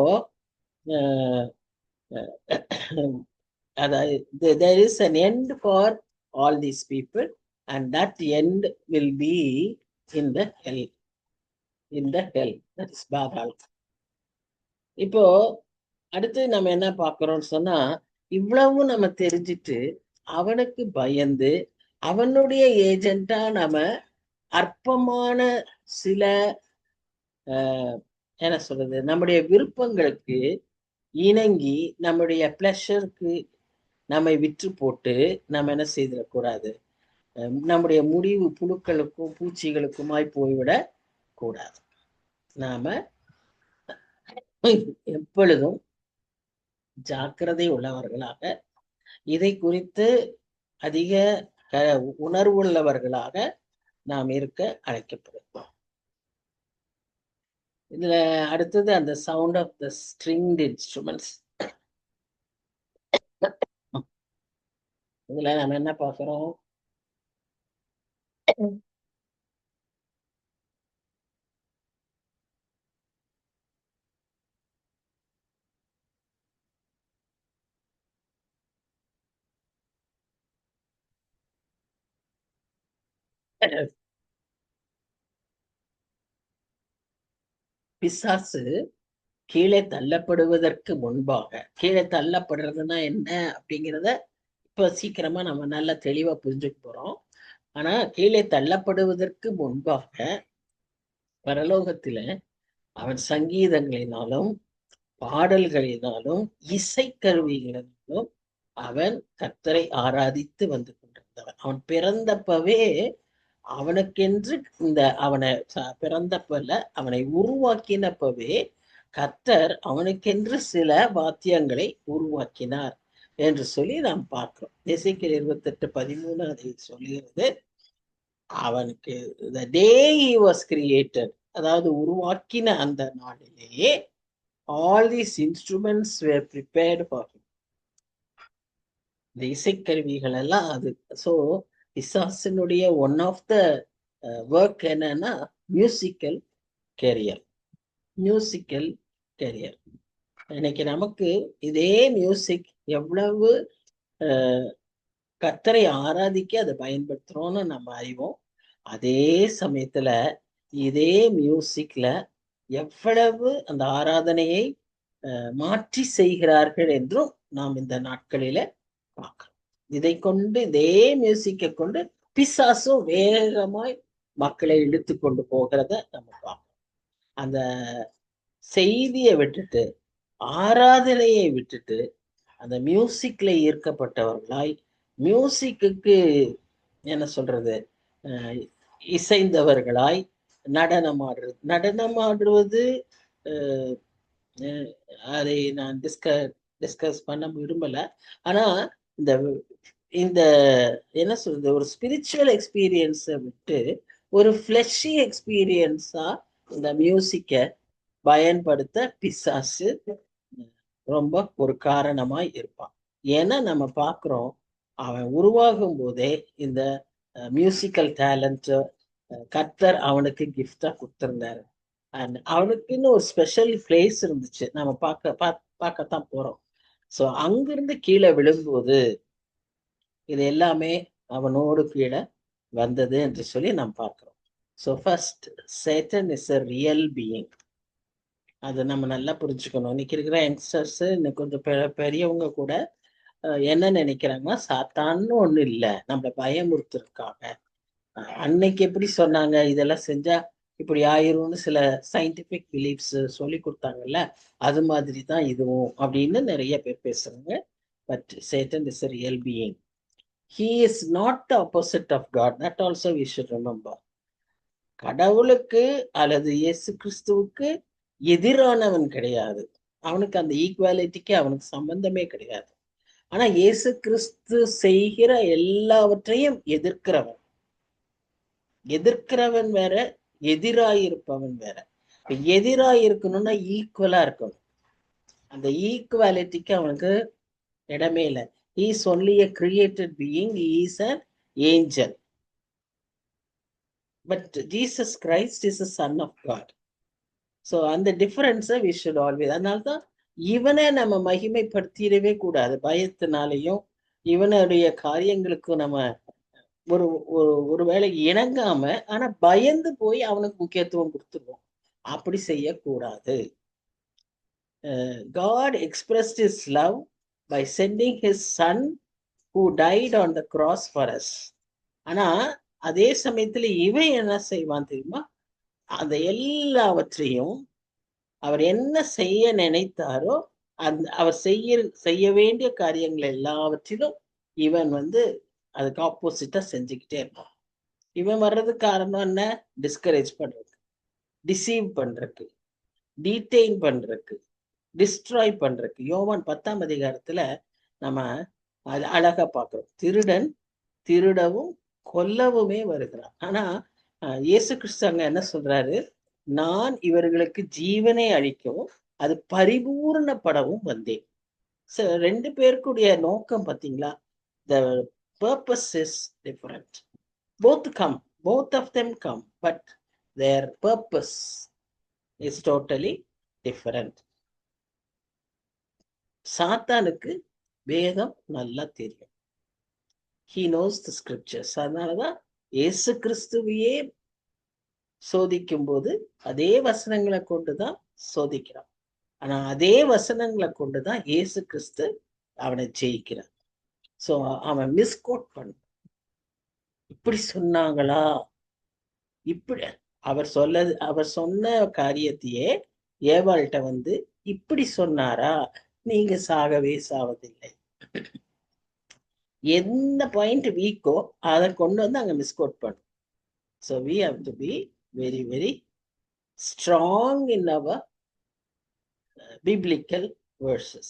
அதாவது there is an end for all these people, and that end will be in the hell, that is பாதாள. இப்போ அடுத்து நம்ம என்ன பார்க்கிறோம்னு சொன்னா, இவ்வளவு நம்ம தெரிஞ்சிட்டு அவனுக்கு பயந்து அவனுடைய ஏஜென்ட்டா நாம அற்பமான சில என்ன சொல்றது, நம்முடைய விருப்பங்களுக்கு இணங்கி நம்முடைய பிளஷருக்கு நம்மை விற்று போட்டு நம்ம என்ன செய்திடக்கூடாது, நம்முடைய முடிவு புழுக்களுக்கும் பூச்சிகளுக்குமாய் போய்விடக் கூடாது. நாம எப்பொழுதும் ஜாக்கிரதை உள்ளவர்களாக, இதை குறித்து அதிக உணர்வுள்ளவர்களாக நாம் இருக்க அழைக்கப்படுகிறோம். இதுல அடுத்தது அந்த sound of the stringed instruments. இதுல நம்ம என்ன பார்க்கிறோம், பிசாசு கீழே தள்ளப்படுவதற்கு முன்பாக, கீழே தள்ளப்படுறதுன்னா என்ன அப்படிங்கிறத இப்ப சீக்கிரமா நம்ம நல்லா தெளிவா புரிஞ்சுக்க போறோம். ஆனா கீழே தள்ளப்படுவதற்கு முன்பாக பரலோகத்தில அவன் சங்கீதங்களினாலும் பாடல்களினாலும் இசைக்கருவிகளினாலும் அவன் கர்த்தரை ஆராதித்து வந்து கொண்டிருந்தவன். அவன் பிறந்தப்பவே அவனுக்கென்று இந்த அவனை பிறந்தப்பல அவனை உருவாக்கினப்பவே கர்த்தர் அவனுக்கென்று சில வாத்தியங்களை உருவாக்கினார் என்று சொல்லி நாம் பார்க்கிறோம். எசேக்கியேல் 28:13 அதை சொல்லுகிறது. அவனுக்கு the day he was created, அதாவது உருவாக்கின அந்த நாளிலேயே all these instruments were prepared for him. இந்த இசைக்கருவிகள் எல்லாம் அது. ஸோ பிசாசினுடைய ஒன் ஆஃப் த ஒர்க் என்னன்னா மியூசிக்கல் கேரியர். Musical career. இன்னைக்கு நமக்கு இதே மியூசிக் எவ்வளவு கர்த்தரை ஆராதிக்க அதை பயன்படுத்துறோம்னு நம்ம அறிவோம். அதே சமயத்துல இதே மியூசிக்ல எவ்வளவு அந்த ஆராதனையை மாற்றி செய்கிறார்கள் என்றும் நாம் இந்த நாட்களில பார்க்கிறோம். இதை கொண்டு, இதே மியூசிக்கை கொண்டு பிசாசும் வேகமாய் மக்களை இழுத்து கொண்டு போகிறத நம்ம பார்க்கிறோம். அந்த செய்தியை விட்டுட்டு, ஆராதனையை விட்டுட்டு அந்த மியூசிக்ல ஈர்க்கப்பட்டவர்களாய், மியூசிக்கு என்ன சொல்றது, இசைந்தவர்களாய் நடனமாடுவது அதை நான் டிஸ்கஸ் பண்ண விரும்பல. ஆனா இந்த இந்த என்ன சொல்றது, ஒரு ஸ்பிரிச்சுவல் எக்ஸ்பீரியன்ஸை விட்டு ஒரு ஃப்ளஷி எக்ஸ்பீரியன்ஸா இந்த மியூசிக்கை பயன்படுத்த பிசாசு ரொம்ப ஒரு காரணமாய் இருப்பான். ஏன்னா நம்ம பார்க்கிறோம், அவன் உருவாகும் போதே இந்த மியூசிக்கல் டேலண்ட் கர்த்தர் அவனுக்கு கிஃப்டா கொடுத்திருந்தாரு. அண்ட் அவனுக்குன்னு ஒரு ஸ்பெஷல் பிளேஸ் இருந்துச்சு, நம்ம பார்க்கத்தான் போறோம். ஸோ அங்கிருந்து கீழே விழும்போது இது எல்லாமே அவனோடு கீழே வந்தது என்று சொல்லி நாம் பார்க்கிறோம். So first, Satan is a real being. அதை நம்ம நல்லா புரிஞ்சுக்கணும். இன்னைக்கு இருக்கிற யங்ஸ்டர்ஸ், இன்னும் கொஞ்சம் பெரியவங்க கூட என்ன நினைக்கிறாங்கன்னா, சாத்தான்னு ஒண்ணு இல்லை, நம்மளை பயமுறுத்துறதுக்காக. அன்னைக்கு எப்படி சொன்னாங்க, இதெல்லாம் செஞ்சா இப்படி ஆயிரும்னு சில சயின்டிபிக் பிலீஃப்ஸ் சொல்லி கொடுத்தாங்கல்ல, அது மாதிரி தான் இதுவும் அப்படின்னு நிறைய பேர் பேசுறாங்க. But Satan is a real being. He is not the opposite of God. That also we should remember. கடவுளுக்கு அல்லது இயேசு கிறிஸ்துவுக்கு எதிரானவன் கிடையாது. அவனுக்கு அந்த ஈக்குவாலிட்டிக்கு அவனுக்கு சம்பந்தமே கிடையாது. ஆனா இயேசு கிறிஸ்து செய்கிற எல்லாவற்றையும் எதிர்க்கிறவன். எதிர்க்கிறவன் வேற, எதிராயிருப்பவன் வேற. எதிராக இருக்கணும்னா ஈக்குவலா இருக்கணும். அந்த ஈக்குவாலிட்டிக்கு அவனுக்கு இடமே இல்லை. He is only a created being. He is an angel. But Jesus Christ is a son of God. So அந்த டிஃபரன்ஸை we should always, அதனால்தான் இவனை நம்ம மகிமைப்படுத்திடவே கூடாது. பயத்தினாலையும் இவனுடைய காரியங்களுக்கும் நம்ம ஒரு ஒருவேளை இணங்காம, ஆனா பயந்து போய் அவனுக்கு முக்கியத்துவம் கொடுத்துருவோம். அப்படி செய்யக்கூடாது. God expressed his love by sending his son who died on the cross for us. ஆனா அதே சமயத்துல இவன் என்ன செய்வான் தெரியுமா? அந்த எல்லாவற்றையும் அவர் என்ன செய்ய நினைத்தாரோ அவர் செய்ய வேண்டிய காரியங்கள் எல்லாவற்றிலும் இவன் அதுக்கு ஆப்போசிட்டா செஞ்சுக்கிட்டே இருப்பான். இவன் வர்றதுக்கு காரணம் என்ன? டிஸ்கரேஜ் பண்றதுக்கு, டிசீவ் பண்றதுக்கு, டீடைன் பண்றதுக்கு, டிஸ்ட்ராய் பண்றதுக்கு. யோவான் 10ஆம் அதிகாரத்துல நம்ம அழகா பார்க்கிறோம். திருடன் திருடவும் கொல்லவுமே வருகிறான். ஆனா இயேசு கிறிஸ்து அங்க என்ன சொல்றாரு? நான் இவர்களுக்கு ஜீவனை அளிக்கவும் அது பரிபூர்ணப்படவும் வந்தேன். ரெண்டு பேருக்குடைய நோக்கம் பார்த்தீங்களா? The purpose is different. Both of them come, but their purpose is totally different. சாத்தானுக்கு வேதம் நல்லா தெரியும். He knows the scriptures. அதனாலதான் இயேசு கிறிஸ்துவையே சோதிக்கும் போது அதே வசனங்களை கொண்டுதான் சோதிக்கிறான். ஆனா அதே வசனங்களை கொண்டுதான் இயேசு கிறிஸ்து அவனை ஜெயிக்கிறான். சோ அவன் மிஸ்கோட் பண்ண, இப்படி சொன்னாங்களா, இப்படி அவர் சொன்ன காரியத்தையே ஏவாள்கிட்ட இப்படி சொன்னாரா, நீங்க சாகவே சாவதில்லை. எந்த பாயிண்ட் வீக்கோ அதை கொண்டு அங்க மிஸ்கோட் பண்ணும். So we have to be very, very strong in our biblical verses.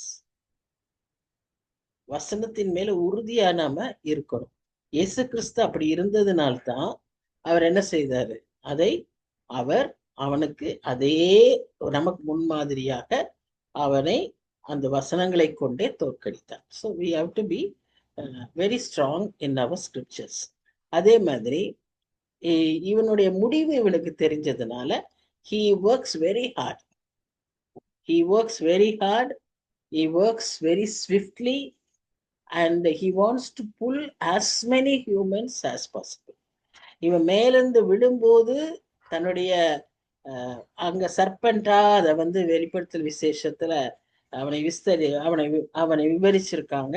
வசனத்தின் மேல உறுதியா நாம இருக்கணும். இயேசு கிறிஸ்து அப்படி இருந்ததுனால்தான் அவர் என்ன செய்தாரு? அவனுக்கு அதே நமக்கு முன்மாதிரியாக அவனை அந்த வசனங்களை கொண்டே தோற்கடித்தார். So we have to be very strong in our scriptures. அதே மாதிரி இவனுடைய முடிவு இவனுக்கு தெரிஞ்சதுனால he works very hard. He works very swiftly, and he wants to pull as many humans as possible. இவன் மேலிருந்து விழும்போது தன்னுடைய அங்க சர்பண்டா அதை வெளிப்படுத்தல் விசேஷத்துல அவனை விவரிச்சிருக்காங்க.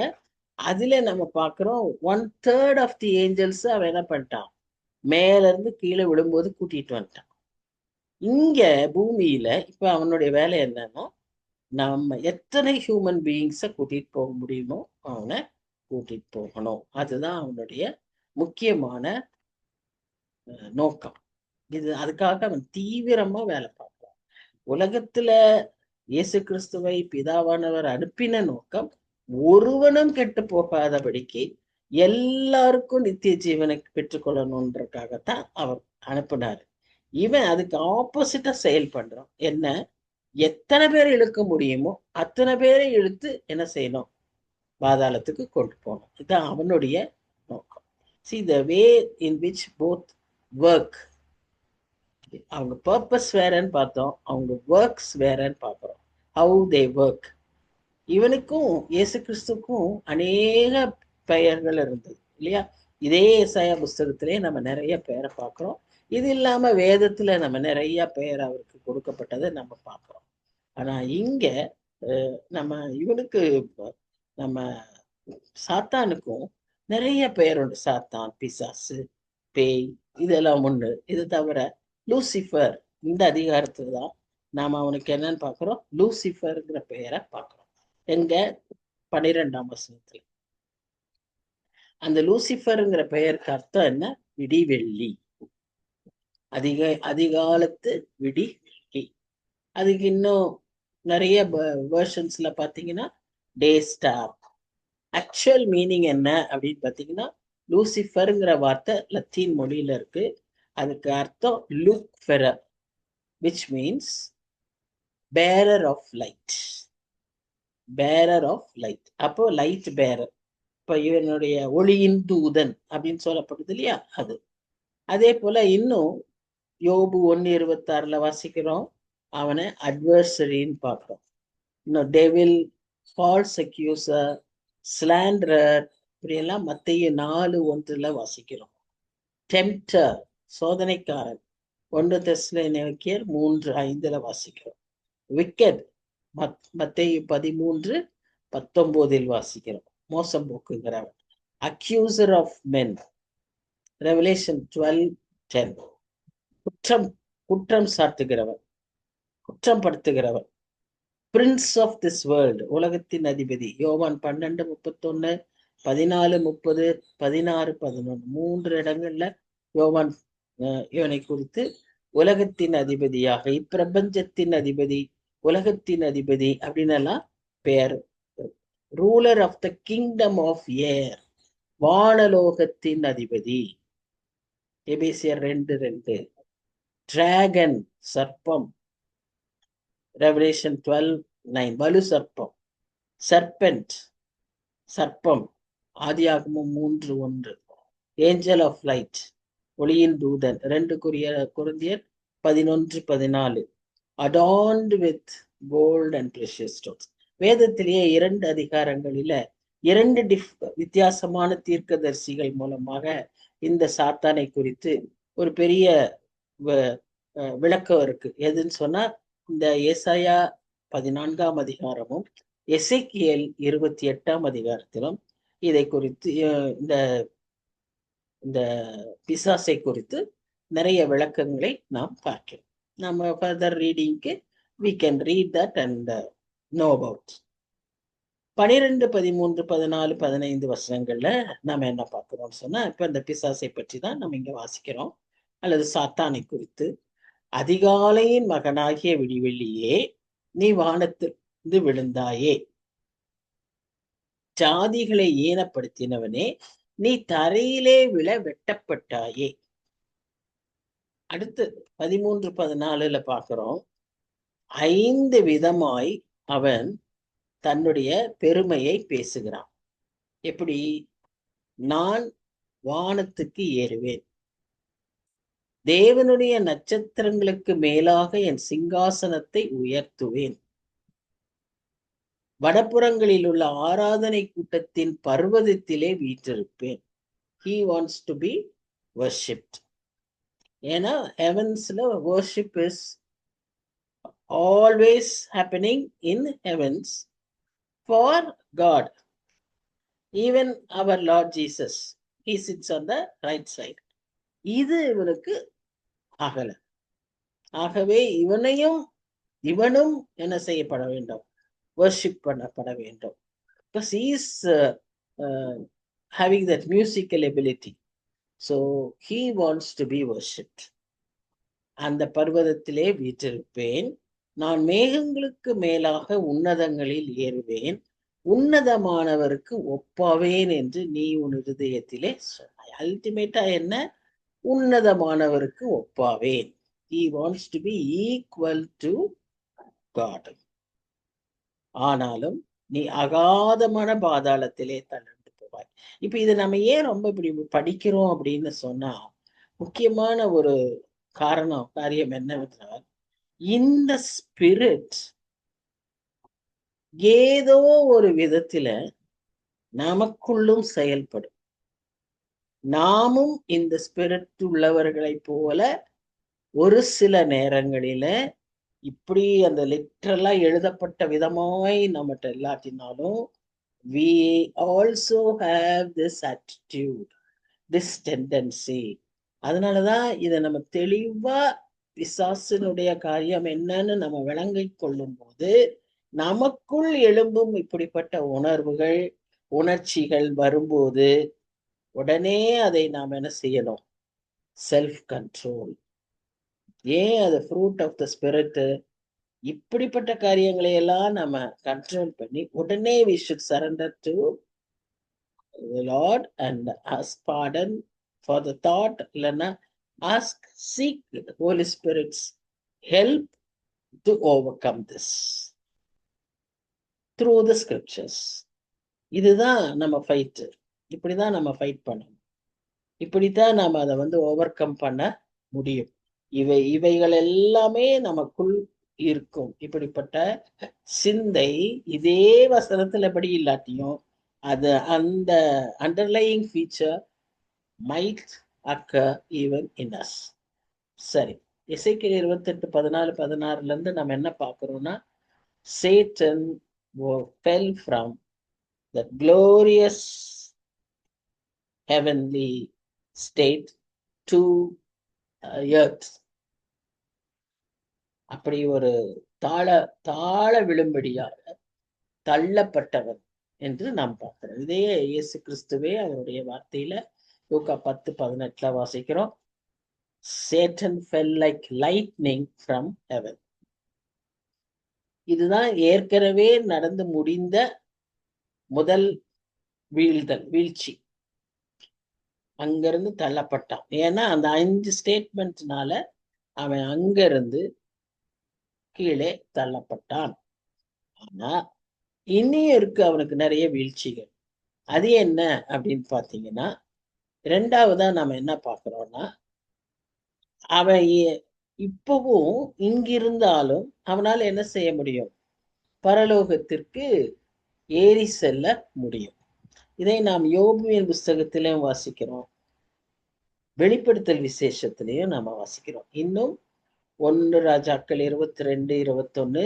அதுல நம்ம பாக்குறோம் 1/3 of the angels அவன் என்ன பண்ணிட்டான்? மேல இருந்து கீழே விழும்போது கூட்டிட்டு வந்துட்டான். இங்க பூமியில இப்ப அவனுடைய வேலை என்னன்னா, நம்ம எத்தனை ஹியூமன் பீயிங்ஸை கூட்டிட்டு போக முடியுமோ அவனை கூட்டிட்டு போகணும். அதுதான் அவனுடைய முக்கியமான நோக்கம். அதுக்காக அவன் தீவிரமா வேலை பார்க்கிறான். உலகத்துல இயேசு கிறிஸ்துவை பிதாவானவர் அனுப்பின நோக்கம் ஒருவனும் கெட்டு போகாதபடிக்கு எல்லாருக்கும் நித்திய ஜீவனை பெற்றுக்கொள்ளணுன்றக்காகத்தான் அவர் அனுப்பினாரு. இவன் அதுக்கு ஆப்போசிட்டா செயல்படுறான். என்ன? எத்தனை பேர் இழுக்க முடியுமோ அத்தனை பேரை இழுத்து என்ன செய்யணும்? பாதாளத்துக்கு கொண்டு போகணும். இதுதான் அவனுடைய நோக்கம். See the way in which both work. அவங்க பர்பஸ் வேறன்னு பார்த்தோம், அவங்க ஒர்க்ஸ் வேறன்னு பார்க்கிறோம். How they work. இவனுக்கும் இயேசு கிறிஸ்துக்கும் அநேக பெயர்கள் இருந்தது இல்லையா? இதே ஏசாயா புஸ்தகத்திலே நம்ம நிறைய பெயரை பார்க்கிறோம். இது இல்லாம வேதத்துல நம்ம நிறைய பெயர் அவருக்கு கொடுக்கப்பட்டதை நம்ம பார்க்கிறோம். ஆனா இங்க நம்ம இவனுக்கு நம்ம சாத்தானுக்கும் நிறைய பெயர் உண்டு. சாத்தான், பிசாசு, பேய், இதெல்லாம் ஒண்ணு. இது தவிர லூசிஃபர், இந்த அதிகாரத்துல தான் நாம அவனுக்கு என்னன்னு பார்க்கிறோம், லூசிஃபர்ங்கிற பெயரை பார்க்கிறோம். எங்க 12ஆம் வசனத்துல. அந்த லூசிஃபர்ங்கிற பெயருக்கு அர்த்தம் என்ன? விடிவெள்ளி, அதிகாலத்து விடிவெள்ளி. அதுக்கு இன்னும் நிறைய வேர்ஷன்ஸ்ல பாத்தீங்கன்னா டே ஸ்டார். ஆக்சுவல் மீனிங் என்ன அப்படின்னு பாத்தீங்கன்னா, லூசிஃபர்ங்கிற வார்த்தை லத்தீன் மொழியில இருக்கு. அதுக்கு அர்த்தம் Lucifer, which means bearer of light. Bearer of light, அப்போ லைட் பேரர். இப்ப இவனுடைய ஒளியின் தூதன் அப்படின்னு சொல்லப்படுது இல்லையா, அது. அதே போல இன்னும் யோபு 1:26 வாசிக்கிறோம், அவனை அட்வர்சரின்னு பார்க்கிறோம். இன்னும் டெவில், ஃபால்ஸ் அக்யூசர், ஸ்லாண்டரர், இப்படியெல்லாம் மத்தேயு 4:1 வாசிக்கிறோம். டெம்ப்டர், சோதனைக்காரன், 1 தெசலோனிக்கேயர் 3:5 வாசிக்கிறோம். விக்கெட், மத்தேயு 13:19 வாசிக்கிறோம், மோசம் போக்குங்கிறவன். Accuser of men, revelation 12:10. குற்றம் சாட்டுகிறவன், குற்றம் படுத்துகிறவன். பிரின்ஸ் ஆஃப் திஸ் வேர்ல்டு, உலகத்தின் அதிபதி, யோவான் 12:31, 14:30, 16:11. 3 இடங்கள்ல யோவான் இவனை குறித்து உலகத்தின் அதிபதியாக, இப்பிரபஞ்சத்தின் அதிபதி, உலகத்தின் அதிபதி அப்படின்னு எல்லாம் பெயர். Ruler of the kingdom of air, வானலோகத்தின் அதிபதி, எபேசியர் 2:2. டிராகன், சர்ப்பம், ரெவலேஷன் 12:9. வலு சர்ப்பம், சர்பென்ட், சர்ப்பம், ஆதியாகமம் 3:1. ஏஞ்சல் ஆஃப் லைட், ஒளியின் தூதன், 2 கொரிந்தியர் 11:14. adorned with gold and precious stones. வேதத்திலேயே 2 அதிகாரங்களில 2 வித்தியாசமான தீர்க்கதரிசிகள் மூலமாக இந்த சாத்தானை குறித்து ஒரு பெரிய விளக்கம் இருக்கு. எதுன்னு சொன்னா, இந்த ஏசாயா 14ஆம் அதிகாரமும் எசேக்கியேல் 28ஆம் அதிகாரத்திலும் இதை குறித்து, இந்த பிசாசை குறித்து நிறைய விளக்கங்களை நாம் பார்க்கிறோம். நம்ம further ரீடிங்க்கு we can read that and know about. 12, 13, 14, 15 வசனங்கள்ல நம்ம என்ன பார்க்கிறோம்னு சொன்னா, இப்ப இந்த பிசாசை பற்றி தான் நம்ம இங்க வாசிக்கிறோம், அல்லது சாத்தானை குறித்து. அதிகாலையின் மகனாகிய விடிவெள்ளியே, நீ வானத்திலிருந்து விழுந்தாயே, ஜாதிகளை ஈனப்படுத்தினவனே, நீ தரையிலே விழ வெட்டப்பட்டாயே. அடுத்து 13, 14 பார்க்கிறோம், 5 விதமாய் அவன் தன்னுடைய பெருமையை பேசுகிறான். எப்படி? நான் வானத்துக்கு ஏறுவேன், தேவனுடைய நட்சத்திரங்களுக்கு மேலாக என் சிங்காசனத்தை உயர்த்துவேன், வடப்புறங்களில் உள்ள ஆராதனை கூட்டத்தின் பர்வதத்திலே வீற்றிருப்பேன். He wants to be worshipped. ஏன்னா ஹெவன்ஸ்ல worship is always happening in heavens for God. Even our Lord Jesus, he sits on the right side. இது இவனுக்கு ஆகல. ஆகவே இவனும் என்ன செய்யப்பட வேண்டும்? worship பண்ணப்பட வேண்டும். Because he is having that musical ability, so he wants to be worshipped. அந்த பர்வதத்திலே வீற்றிருப்பேன், நான் மேகங்களுக்கு மேலாக உன்னதங்களில் ஏறுவேன், உன்னதமானவருக்கு ஒப்பாவேன் என்று நீ உன் இருதயத்திலே சொன்னாய். அல்டிமேட்டா என்ன? உன்னதமானவருக்கு ஒப்பாவேன். He wants to be equal to God. ஆனாலும் நீ அகாதமான பாதாளத்திலே தள்ளப்பட்டு போவாய். இப்ப இதை நம்ம ஏன் ரொம்ப இப்படி படிக்கிறோம் அப்படின்னு சொன்னா, முக்கியமான ஒரு காரியம் என்னவென்றால், இந்த ஸ்பிரிட் ஏதோ ஒரு விதத்துல நமக்குள்ளும் செயல்படும். நாமும் இந்த ஸ்பிரிட் உள்ளவர்களை போல ஒரு சில நேரங்களில இப்படி அந்த லிட்டரலா எழுதப்பட்ட விதமாய் நம்மகிட்ட இல்லாட்டினாலும் we also have this attitude, this tendency. அதனாலதான் இதை நம்ம தெளிவா பிசாசினுடைய காரியம் என்னன்னு நம்ம விளங்கிக் கொள்ளும் போது நமக்குள் எழும்பும் இப்படிப்பட்ட உணர்வுகள் உணர்ச்சிகள் வரும்போது உடனே அதை நாம் என்ன செய்யணும்? Self control. ஏன் அது ஃப்ரூட் ஆஃப் த ஸ்பிரிட். இப்படிப்பட்ட காரியங்களை எல்லாம் நம்ம கண்ட்ரோல் பண்ணி உடனே we should surrender to the Lord and ask pardon for the thought. இல்லைன்னா seek the Holy Spirit's help to overcome this through the scriptures. இதுதான் நம்ம ஃபைட். இப்படிதான் நம்ம ஃபைட் பண்ணணும். இப்படித்தான் நாம அதை ஓவர் கம் பண்ண முடியும். இவைகள் எல்லாமே நமக்குள் இருக்கும். இப்படிப்பட்ட சிந்தை இதே வசனத்துல படி இல்லாட்டியும் அது அந்த underlying feature might occur even in us. சரி, எசேக்கியேல் 28:14-16 இருந்து நம்ம என்ன பார்க்கிறோம்னா, Satan fell from that glorious heavenly state to earth. அப்படி ஒரு தாழ விழும்படியாக தள்ளப்பட்டவர் என்று நாம் பார்க்கிறோம். இதே இயேசு கிறிஸ்துவே அவருடைய வார்த்தையில லூக்கா 10:18 வாசிக்கிறோம். Satan fell like lightning from heaven. இதுதான் ஏற்கனவே நடந்து முடிந்த முதல் வீழ்ச்சி. அங்கிருந்து தள்ளப்பட்டான். ஏன்னா அந்த 5 ஸ்டேட்மெண்ட்னால அவன் அங்கிருந்து கீழே தள்ளப்பட்டான். ஆனா இனியும் இருக்கு அவனுக்கு நிறைய வீழ்ச்சிகள். அது என்ன அப்படின்னு பாத்தீங்கன்னா, இரண்டாவதா நாம என்ன பார்க்கிறோம்னா, அவன் இப்பவும் இங்கிருந்தாலும் அவனால என்ன செய்ய முடியும்? பரலோகத்திற்கு ஏறி செல்ல முடியும். இதை நாம் யோபுவின் புஸ்தகத்திலையும் வாசிக்கிறோம், வெளிப்படுத்தல் விசேஷத்திலையும் நாம வாசிக்கிறோம். இன்னும் 1 ராஜாக்கள் 22-21,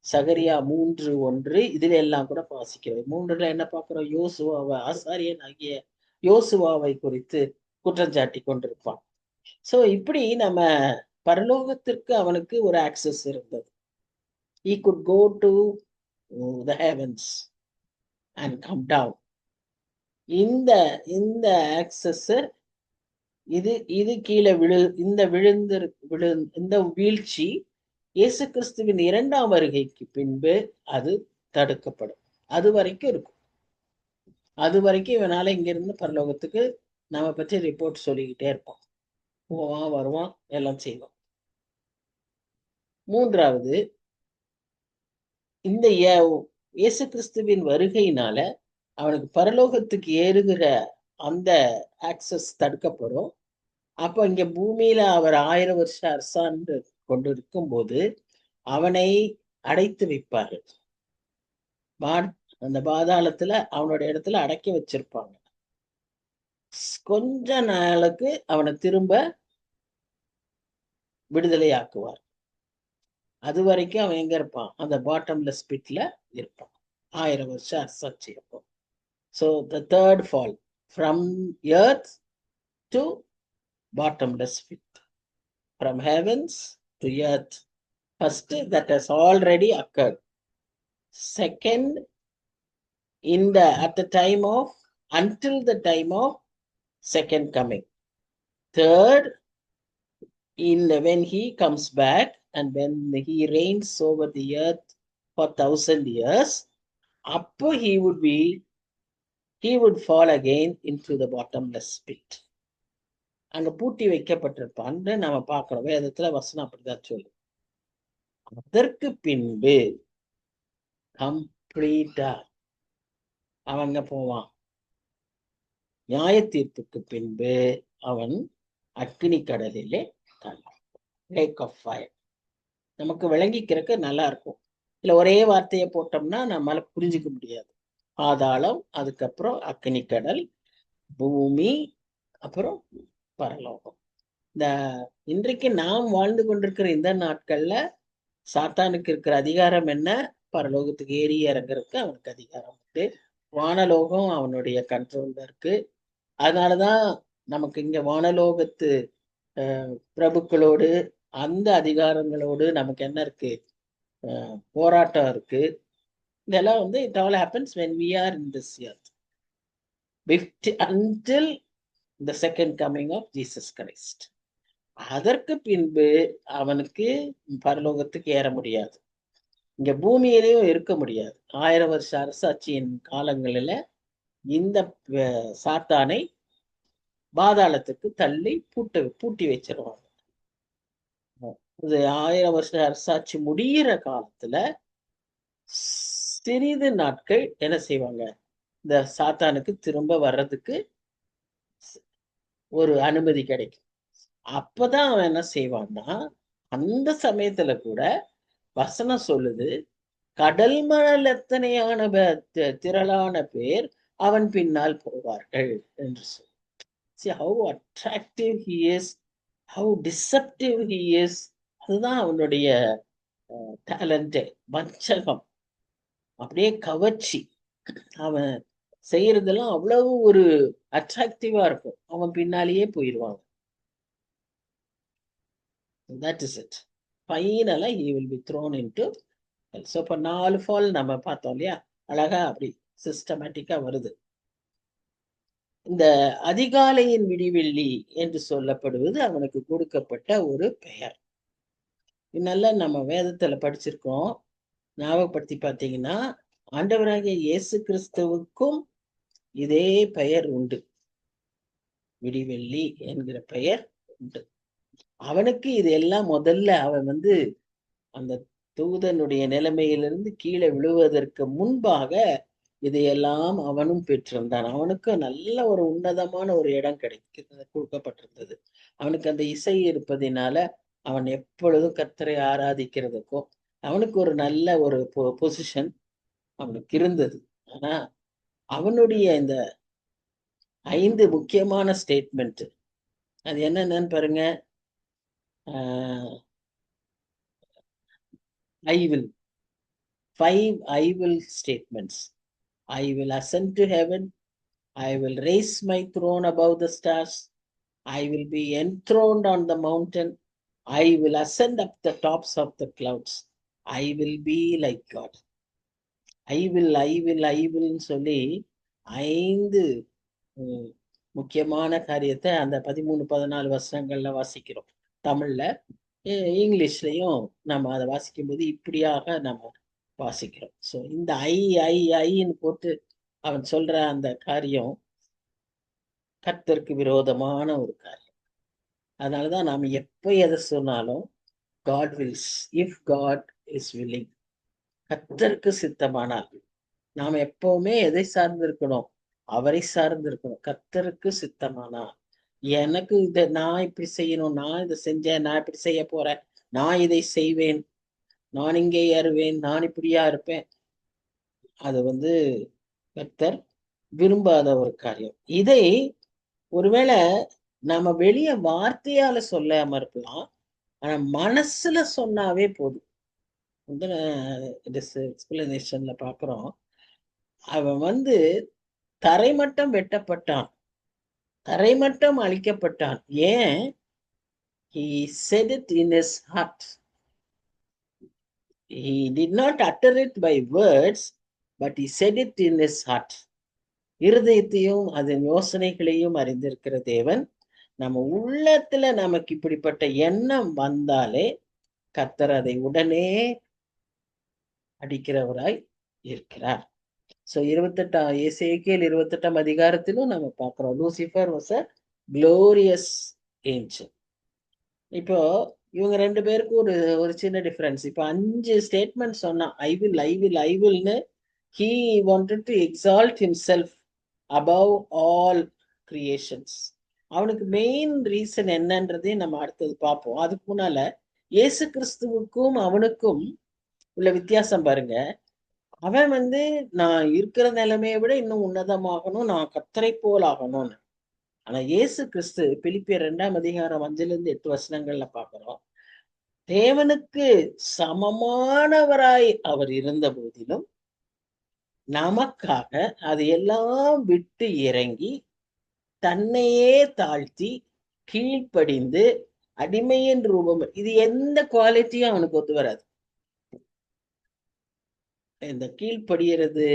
சகரியா 3:1 இதுல எல்லாம் கூட வாசிக்கிறோம். 3ல என்ன பார்க்கிறோம்? யோசுவாவை, ஆசாரியன் ஆகிய யோசுவாவை குறித்து குற்றஞ்சாட்டி கொண்டிருப்பான். சோ இப்படி நம்ம பரலோகத்திற்கு அவனுக்கு ஒரு ஆக்சஸ் இருந்தது. he could go to the heavens and come down. இந்த ஆக்சஸ் இது கீழே இந்த வீழ்ச்சி இயேசு கிறிஸ்துவின் 2ஆம் வருகைக்கு பின்பு அது தடுக்கப்படும். அது வரைக்கும் இருக்கும். அது வரைக்கும் இவனால இங்கிருந்து பரலோகத்துக்கு நம்ம பற்றி ரிப்போர்ட் சொல்லிக்கிட்டே இருப்போம். போவான், வருவான், எல்லாம் செய்வான். மூன்றாவது, இந்த இயேசு கிறிஸ்துவின் வருகையினால அவனுக்கு பரலோகத்துக்கு ஏறுகிற அந்த ஆக்சஸ் தடுக்கப்படும். அப்ப இங்க பூமியில அவர் 1000 வருஷம் அரசாண்டு கொண்டிருக்கும் போது அவனை அடைத்து வைப்பார்கள். அந்த பாதாளத்துல அவனோட இடத்துல அடக்கி வச்சிருப்பாங்க. கொஞ்ச நாளுக்கு அவனை திரும்ப விடுதலை ஆக்குவார். அது வரைக்கும் அவன் எங்க இருப்பான்? அந்த பாட்டம்லெஸ் பிட்ல இருப்பான். 1000 வருஷம் அரசாட்சி இருக்கும். So the third fall from earth to bottomless pit, from heavens to earth. First, that has already occurred. Second, at the time of, until the time of second coming. Third, when he comes back and when he reigns over the earth for 1000 years, appo he would fall again into the bottomless pit. அங்க பூட்டி வைக்கப்பட்டிருப்பான்னு நம்ம பார்க்கிறோம். வேதத்துல வசனம் அப்படிதான் சொல்லு. அதற்கு பின்பு கம்ப்ளீட்டா அவங்க போவான். நியாய தீர்ப்புக்கு பின்பு அவன் அக்னி கடலிலே லேக் ஆஃப் ஃபயர். நமக்கு விளங்கிக்கிறதுக்கு நல்லா இருக்கும். இல்ல ஒரே வார்த்தையை போட்டோம்னா நம்மளால புரிஞ்சுக்க முடியாது. பாதாளம், அதுக்கப்புறம் அக்னிக்கடல், பூமி, அப்புறம் பரலோகம். இந்த இன்றைக்கு நாம் வாழ்ந்து கொண்டிருக்கிற இந்த நாட்கள்ல சாத்தானுக்கு இருக்கிற அதிகாரம் என்ன? பரலோகத்துக்கு ஏறி இறங்குறதுக்கு அவனுக்கு அதிகாரம் உண்டு. வானலோகம் அவனுடைய கண்ட்ரோல்ல இருக்கு. அதனாலதான் நமக்கு இங்க வானலோகத்து பிரபுக்களோடு அந்த அதிகாரங்களோடு நமக்கு என்ன இருக்கு? போராட்டம் இருக்கு. இதெல்லாம் வந்து it all happens when we are in this earth until the second coming of Jesus Christ. அதற்கு பின்பு அவனுக்கு பரலோகத்துக்கு ஏற முடியாது. இங்க பூமியிலையும் இருக்க முடியாது. 1000 வருஷ அரசாட்சியின் காலங்களில இந்த சாத்தானை பாதாளத்துக்கு தள்ளி பூட்டி வச்சிருவாங்க. இது 1000 வருஷ அரசாட்சி முடிகிற காலத்துல சிறிது நாட்கள் என்ன செய்வாங்க? இந்த சாத்தானுக்கு திரும்ப வர்றதுக்கு ஒரு அனுமதி கிடைக்கும். அப்பதான் அவன் என்ன செய்வான்னா, அந்த சமயத்துல கூட வசனம் சொல்லுது, கடல் மணல் எத்தனையான திரளான பேர் அவன் பின்னால் போவார்கள் என்று சொல்லி. See how attractive he is, how deceptive he is. அதுதான் அவனுடைய டேலண்ட், வஞ்சகம், அப்படியே கவர்ச்சி. அவன் செய்யறதெல்லாம் அவ்வளவு ஒரு அட்ராக்டிவா இருக்கும். அவன் பின்னாலேயே போயிடுவாங்க. That is it. Finally, he will be thrown into hell. So, இப்போ 4 ஃபால் நம்ம பார்த்தோம் இல்லையா? அழகா அப்படி சிஸ்டமேட்டிக்கா வருது. இந்த அதிகாலையின் விடிவெள்ளி என்று சொல்லப்படுவது அவனுக்கு கொடுக்கப்பட்ட ஒரு பெயர். இதனால நம்ம வேதத்துல படிச்சிருக்கோம். ஞாபகப்படுத்தி பார்த்தீங்கன்னா, ஆண்டவராகிய இயேசு கிறிஸ்துவுக்கும் இதே பெயர் உண்டு. விடிவெள்ளி என்கிற பெயர் உண்டு. அவனுக்கு இது எல்லாம் முதல்ல அவன் வந்து அந்த தூதனுடைய நிலைமையிலிருந்து கீழே விழுவதற்கு முன்பாக இதையெல்லாம் அவனும் பெற்றிருந்தான். அவனுக்கு நல்ல ஒரு உன்னதமான ஒரு இடம் கொடுக்கப்பட்டிருந்தது. அவனுக்கு அந்த இசை இருப்பதினால அவன் எப்பொழுதும் கர்த்தரை ஆராதிக்கிறதுக்கும் அவனுக்கு ஒரு நல்ல ஒரு பொசிஷன் அவனுக்கு இருந்தது. ஆனா அவனுடைய இந்த 5 முக்கியமான ஸ்டேட்மெண்ட் அது என்னன்னு பாருங்க. I will 5 I will statements. I will ascend to heaven. I will raise my throne above the stars. I will be enthroned on the mountain. I will ascend up the tops of the clouds. I will be like God. I will சொல்லி 5 முக்கியமான காரியத்தை அந்த 13-14 வருஷங்கள்ல வாசிக்கிறோம். தமிழ்ல, இங்கிலீஷ்லயும் நம்ம அதை வாசிக்கும் போது இப்படியாக நம்ம வாசிக்கிறோம். ஸோ இந்த ஐன்னு போட்டு அவன் சொல்ற அந்த காரியம் கர்த்தருக்கு விரோதமான ஒரு காரியம். அதனாலதான் நாம எப்ப எதை சொன்னாலும் God wills, if God is willing, கர்த்தருக்கு சித்தமானால் நாம எப்பவுமே எதை சார்ந்து இருக்கணும்? அவரை சார்ந்து இருக்கணும். கர்த்தருக்கு சித்தமானா எனக்கு இதை நான் இப்படி செய்யணும், நான் இதை செஞ்சேன், நான் இப்படி செய்ய போறேன், நான் இதை செய்வேன், நான் இங்கே ஏறுவேன், நான் இப்படியா இருப்பேன், அது வந்து கர்த்தர் விரும்பாத ஒரு காரியம். இதை ஒருவேளை நாம வெளிய வார்த்தையால சொல்லாம இருக்கலாம், ஆனா மனசுல சொன்னாவே போதும். எக்ஸ்பிளனேஷன்ல பாக்குறோம், அவன் வந்து தரைமட்டம் வெட்டப்பட்டான், தரைமட்டம் அழிக்கப்பட்டான். ஏன்? He said it in his heart. He did not utter it by words, but he said it in his heart. இருதயத்தையும் அதன் யோசனைகளையும் அறிந்திருக்கிற தேவன் நம்ம உள்ளத்துல நமக்கு இப்படிப்பட்ட எண்ணம் வந்தாலே கர்த்தர் அதை உடனே அடிக்கிறவராய் இருக்கிறார். சோ 28 அதிகாரத்திலும் நம்ம பார்க்கிறோம், Lucifer was a glorious angel. இப்போ இவங்க 2 பேருக்கு ஒரு சின்ன டிஃபரன்ஸ். இப்போ 5 ஸ்டேட்மெண்ட் சொன்னா ஐ வில்னு he wanted to exalt himself above all creations. அவனுக்கு மெயின் ரீசன் என்னன்றதையும் நம்ம அடுத்தது பார்ப்போம். அதுக்கு முன்னால இயேசு கிறிஸ்துவுக்கும் அவனுக்கும் உள்ள வித்தியாசம் பாருங்க. அவன் நான் இருக்கிற நிலைமையை விட இன்னும் உன்னதமாகணும், நான் கர்த்தரை போல் ஆகணும்னு. ஆனா இயேசு கிறிஸ்து பிலிப்பியர் 2 அதிகாரம் 5-8 வசனங்கள்ல பார்க்கிறோம். தேவனுக்கு சமமானவராய் அவர் இருந்த போதிலும் நமக்காக அது எல்லாம் விட்டு இறங்கி தன்னையே தாழ்த்தி கீழ்ப்படிந்து அடிமையின் ரூபம். இது எந்த குவாலிட்டியும் அவனுக்கு ஒத்து வராது. இந்த கீழ்ப்படியறது,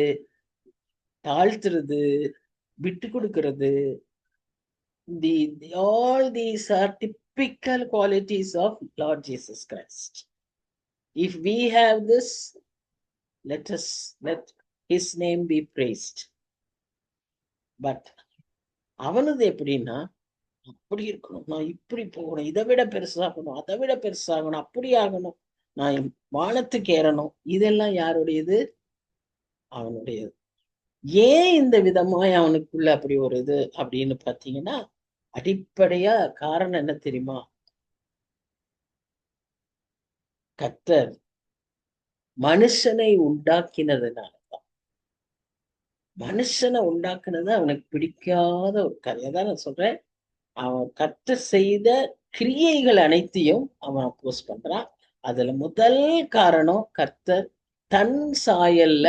தாழ்த்துறது, விட்டு கொடுக்கிறது, all these are typical qualities of Lord Jesus Christ. If we have this, let his name be praised. But அவனது எப்படின்னா, அப்படி இருக்கணும், நான் இப்படி போகணும், இதை விட பெருசாகணும், அதை விட பெருசாகணும், அப்படி ஆகணும், நான் வானத்துக்கு ஏறணும். இதெல்லாம் யாருடையது? அவனுடையது. ஏன் இந்த விதமாய் அவனுக்குள்ள அப்படி ஒரு இது அப்படின்னு பாத்தீங்கன்னா, அடிப்படையா காரணம் என்ன தெரியுமா? கர்த்தர் மனுஷனை உண்டாக்கினதுனாலதான். மனுஷனை உண்டாக்குனது அவனுக்கு பிடிக்காத ஒரு காரியம் தான். நான் சொல்றேன், அவன் கர்த்தர் செய்த கிரியைகள் அனைத்தையும் அவன் அப்போஸ் பண்றான். அதுல முதல் காரணம், கர்த்தர் தன் சாயல்ல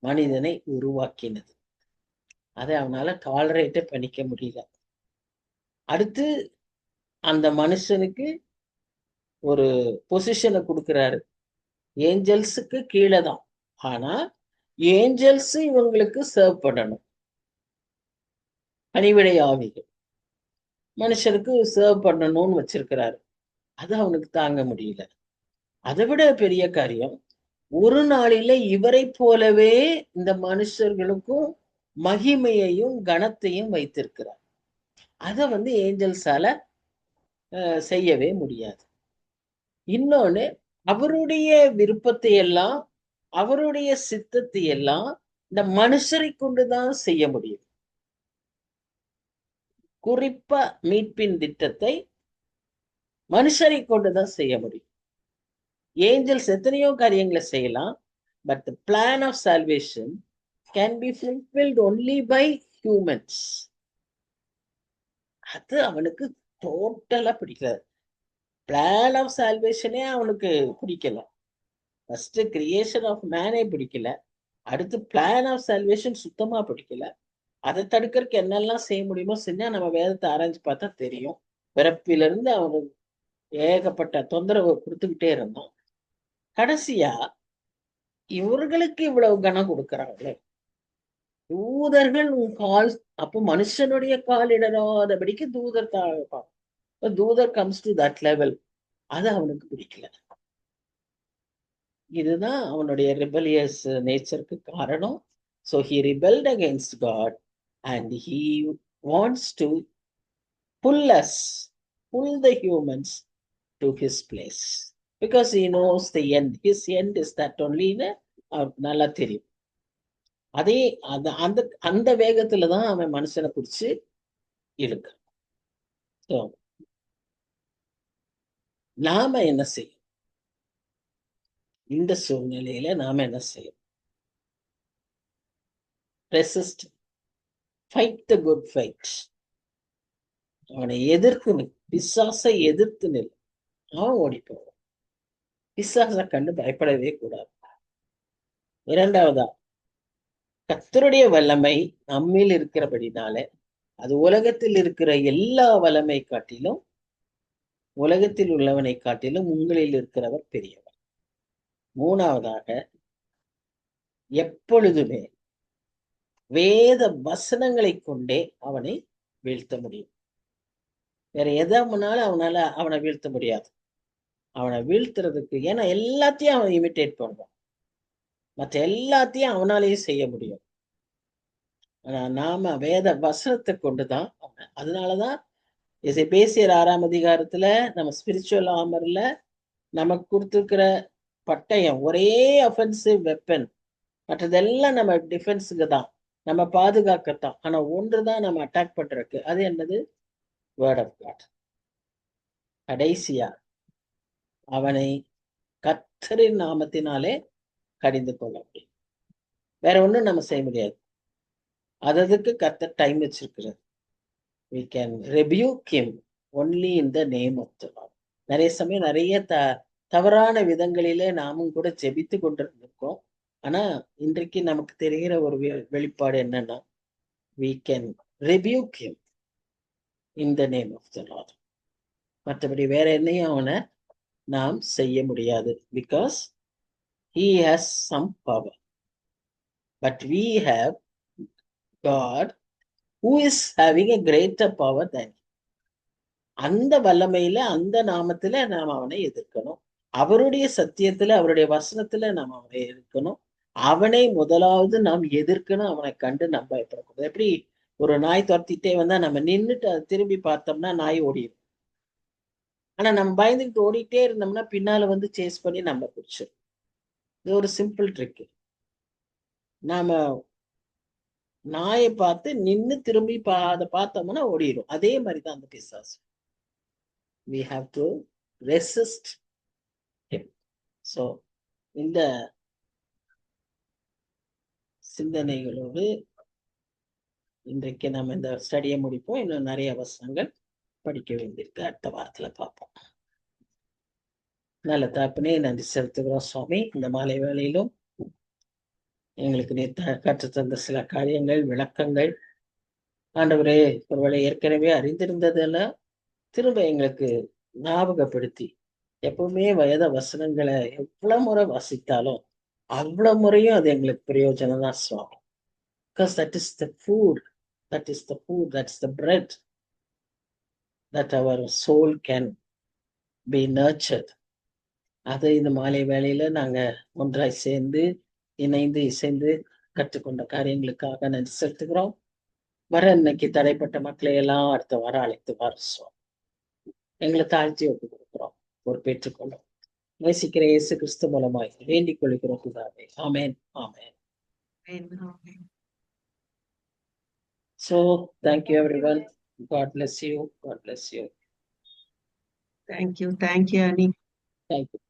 மனிதனை உருவாக்கினது. அதை அவனால டாலரேட்டே பண்ணிக்க முடியல. அடுத்து அந்த மனுஷனுக்கு ஒரு பொசிஷனை கொடுக்கிறாரு. ஏஞ்சல்ஸுக்கு கீழே தான், ஆனா ஏஞ்சல்ஸ் இவங்களுக்கு சர்வ் பண்ணணும். பணிவிடை ஆவிகள் மனுஷனுக்கு சர்வ் பண்ணணும்னு வச்சிருக்கிறாரு. அது அவனுக்கு தாங்க முடியல. அதை விட பெரிய காரியம், ஒரு நாளில இவரை போலவே இந்த மனுஷர்களுக்கும் மகிமையையும் கனத்தையும் வைத்திருக்கிறார். அதை ஏஞ்சல்ஸால செய்யவே முடியாது. இன்னொன்னு, அவருடைய விருப்பத்தை எல்லாம், அவருடைய சித்தத்தை எல்லாம் இந்த மனுஷரை கொண்டுதான் செய்ய முடியும். குறிப்பா மீட்பின் திட்டத்தை மனுஷரை கொண்டுதான் செய்ய முடியும். ஏஞ்சல்ஸ் எத்தனையோ காரியங்களை செய்யலாம், but the plan of salvation can be fulfilled only by humans. அது அவனுக்கு டோட்டலா பிடிக்கல. பிளான் ஆஃப் சால்வேஷனே அவனுக்கு பிடிக்கல. ஃபர்ஸ்ட் கிரியேஷன் ஆஃப் மேனே பிடிக்கல, அடுத்து பிளான் ஆஃப் சால்வேஷன் சுத்தமா பிடிக்கல. அதை தடுக்கிறதுக்கு என்னெல்லாம் செய்ய முடியுமோ செஞ்சா நம்ம வேதத்தை ஆராய்ஞ்சு பார்த்தா தெரியும். பிறப்பிலிருந்து அவனுக்கு ஏகப்பட்ட தொந்தரவு கொடுத்துக்கிட்டே இருந்தான். கடைசியா இவர்களுக்கு இவ்வளவு கனம் கொடுக்கிறாங்களே, தூதர்கள் உன் கால், அப்போ மனுஷனுடைய கால் இடராதபடிக்கு தூதர் தாழ்ப்பான். தூதர் கம்ஸ் டு தட் லெவல். அது அவனுக்கு பிடிக்கல. இதுதான் அவனுடைய ரிபலியஸ் நேச்சருக்கு காரணம். So he rebelled against God and he wants to pull the humans to his place because he knows the end. His end is that only. அவருக்கு நல்லா தெரியும். அதே அந்த வேகத்துலதான் அவன் மனுஷனை பிடிச்சு இழுக்க. நாம என்ன செய்யும் இந்த சூழ்நிலையில? நாம என்ன செய்யும்? Resist, fight the good fight. அவனை எதிர்த்து நில், பிசாசை எதிர்த்து நில், அவன் ஓடி போவான். பிசாசை கண்டு பயப்படவே கூடாது. இரண்டாவதா, கர்த்தருடைய வல்லமை நம்மில் இருக்கிறபடினால அது உலகத்தில் இருக்கிற எல்லா வல்லமை காட்டிலும், உலகத்தில் உள்ளவனை காட்டிலும் உங்களில் இருக்கிறவர் பெரியவர். மூணாவதாக, எப்பொழுதுமே வேத வசனங்களை கொண்டே அவனை வீழ்த்த முடியும். வேற எதனால அவனை வீழ்த்த முடியாது. அவனை வீழ்த்துறதுக்கு, ஏன்னா எல்லாத்தையும் அவன் இமிட்டேட் பண்ணுவான், மற்ற எல்லாத்தையும் அவனாலேயும் செய்ய முடியும். ஆனா நாம வேத வசனத்தை கொண்டுதான் அவன். அதனாலதான் எபேசியர் 6ஆம் அதிகாரத்துல நம்ம ஸ்பிரிச்சுவல் ஆர்மர்ல நமக்கு கொடுத்துருக்கிற பட்டயம் ஒரே அஃபென்சிவ் வெப்பன், மற்றதெல்லாம் நம்ம டிஃபென்ஸுக்கு தான், நம்ம பாதுகாக்கத்தான். ஆனா ஒன்றுதான் நம்ம அட்டாக் பண்றதுக்கு. அது என்னது? Word of God. கடைசியா அவனை கர்த்தரின் நாமத்தினாலே கடிந்து கொள்ள முடியும். வேற ஒண்ணும் நம்ம செய்ய முடியாது. அதுக்கு கர்த்தர் டைம் வச்சிருக்கிறார். we can rebuke him only in the name of the Lord. நிறைய சமயம் நிறைய தவறான விதங்களிலே நாமும் கூட ஜெபித்து கொண்டிருந்திருக்கோம். ஆனா இன்றைக்கு நமக்கு தெரிகிற ஒரு வெளிப்பாடு என்னன்னா, we can rebuke him in the name of the Lord. மற்றபடி வேற என்னையும் அவனை நாம் செய்ய முடியாது. because he has some power, but we have God who is having a greater power than him. அந்த வல்லமையில அந்த நாமத்துல நாம் அவனை எதிர்க்கணும். அவருடைய சத்தியத்துல அவருடைய வசனத்துல நாம் அவனை எதிர்க்கணும். அவனை முதலாவது நாம் எதிர்க்கணும். அவனை கண்டு நம்ம பயப்படக்கூடாது. எப்படி ஒரு நாய் துரத்திட்டே வந்தா நம்ம நின்றுட்டு அதை திரும்பி பார்த்தோம்னா நாய் ஓடிடும். ஆனா நம்ம பயந்துக்கிட்டு ஓடிட்டே இருந்தோம்னா பின்னால வந்து சேஸ் பண்ணி நம்ம பிடிச்சிடும். இது ஒரு சிம்பிள் ட்ரிக். நாம நாயை பார்த்து நின்று திரும்பி அதை பார்த்தோம்னா ஓடிடும். அதே மாதிரிதான் அந்த பிசாசு. we have to resist him. So இந்த சிந்தனைகளோடு இன்றைக்கு நம்ம இந்த ஸ்டடியை முடிப்போம். இன்னும் நிறைய வசனங்கள் படிக்க வேண்டியிருக்கு. அடுத்த வாரத்துல பார்ப்போம். நல்ல தகப்பனே, நன்றி செலுத்துகிறோம் சுவாமி. இந்த மாலை வேளையிலும் எங்களுக்கு நீ கற்றுத்தந்த சில காரியங்கள், விளக்கங்கள், ஆண்டவரே ஒருவேளை ஏற்கனவே அறிந்திருந்ததெல்லாம் திரும்ப எங்களுக்கு ஞாபகப்படுத்தி, எப்பவுமே வேத வசனங்களை எவ்வளவு முறை வாசித்தாலும் அவ்வளவு முறையும் அது எங்களுக்கு பிரயோஜனம் தான் சுவாமி. Because that is the food, that is the food, that's the bread that our soul can be nurtured. அதை இந்த மாலை வேளையில நாங்க ஒன்றாய் சேர்ந்து இணைந்து இசைந்து கற்றுக்கொண்ட காரியங்களுக்காக நன்றி செலுத்துகிறோம். வர இன்னைக்கு தடைப்பட்ட மக்களை எல்லாம் அடுத்த வாரம் அழைத்து வாரசுவோம். எங்களை தாழ்த்தி ஒப்பு கொடுக்கிறோம், பொறுப்பேற்றுக்கொள்ளும். நேசிக்கிற இயேசு கிறிஸ்து மூலமாய் வேண்டிக் கொள்கிறோம் பிதாவே. ஆமென், ஆமென். So thank you everyone. God bless you. God bless you. Thank you, Annie. Thank you.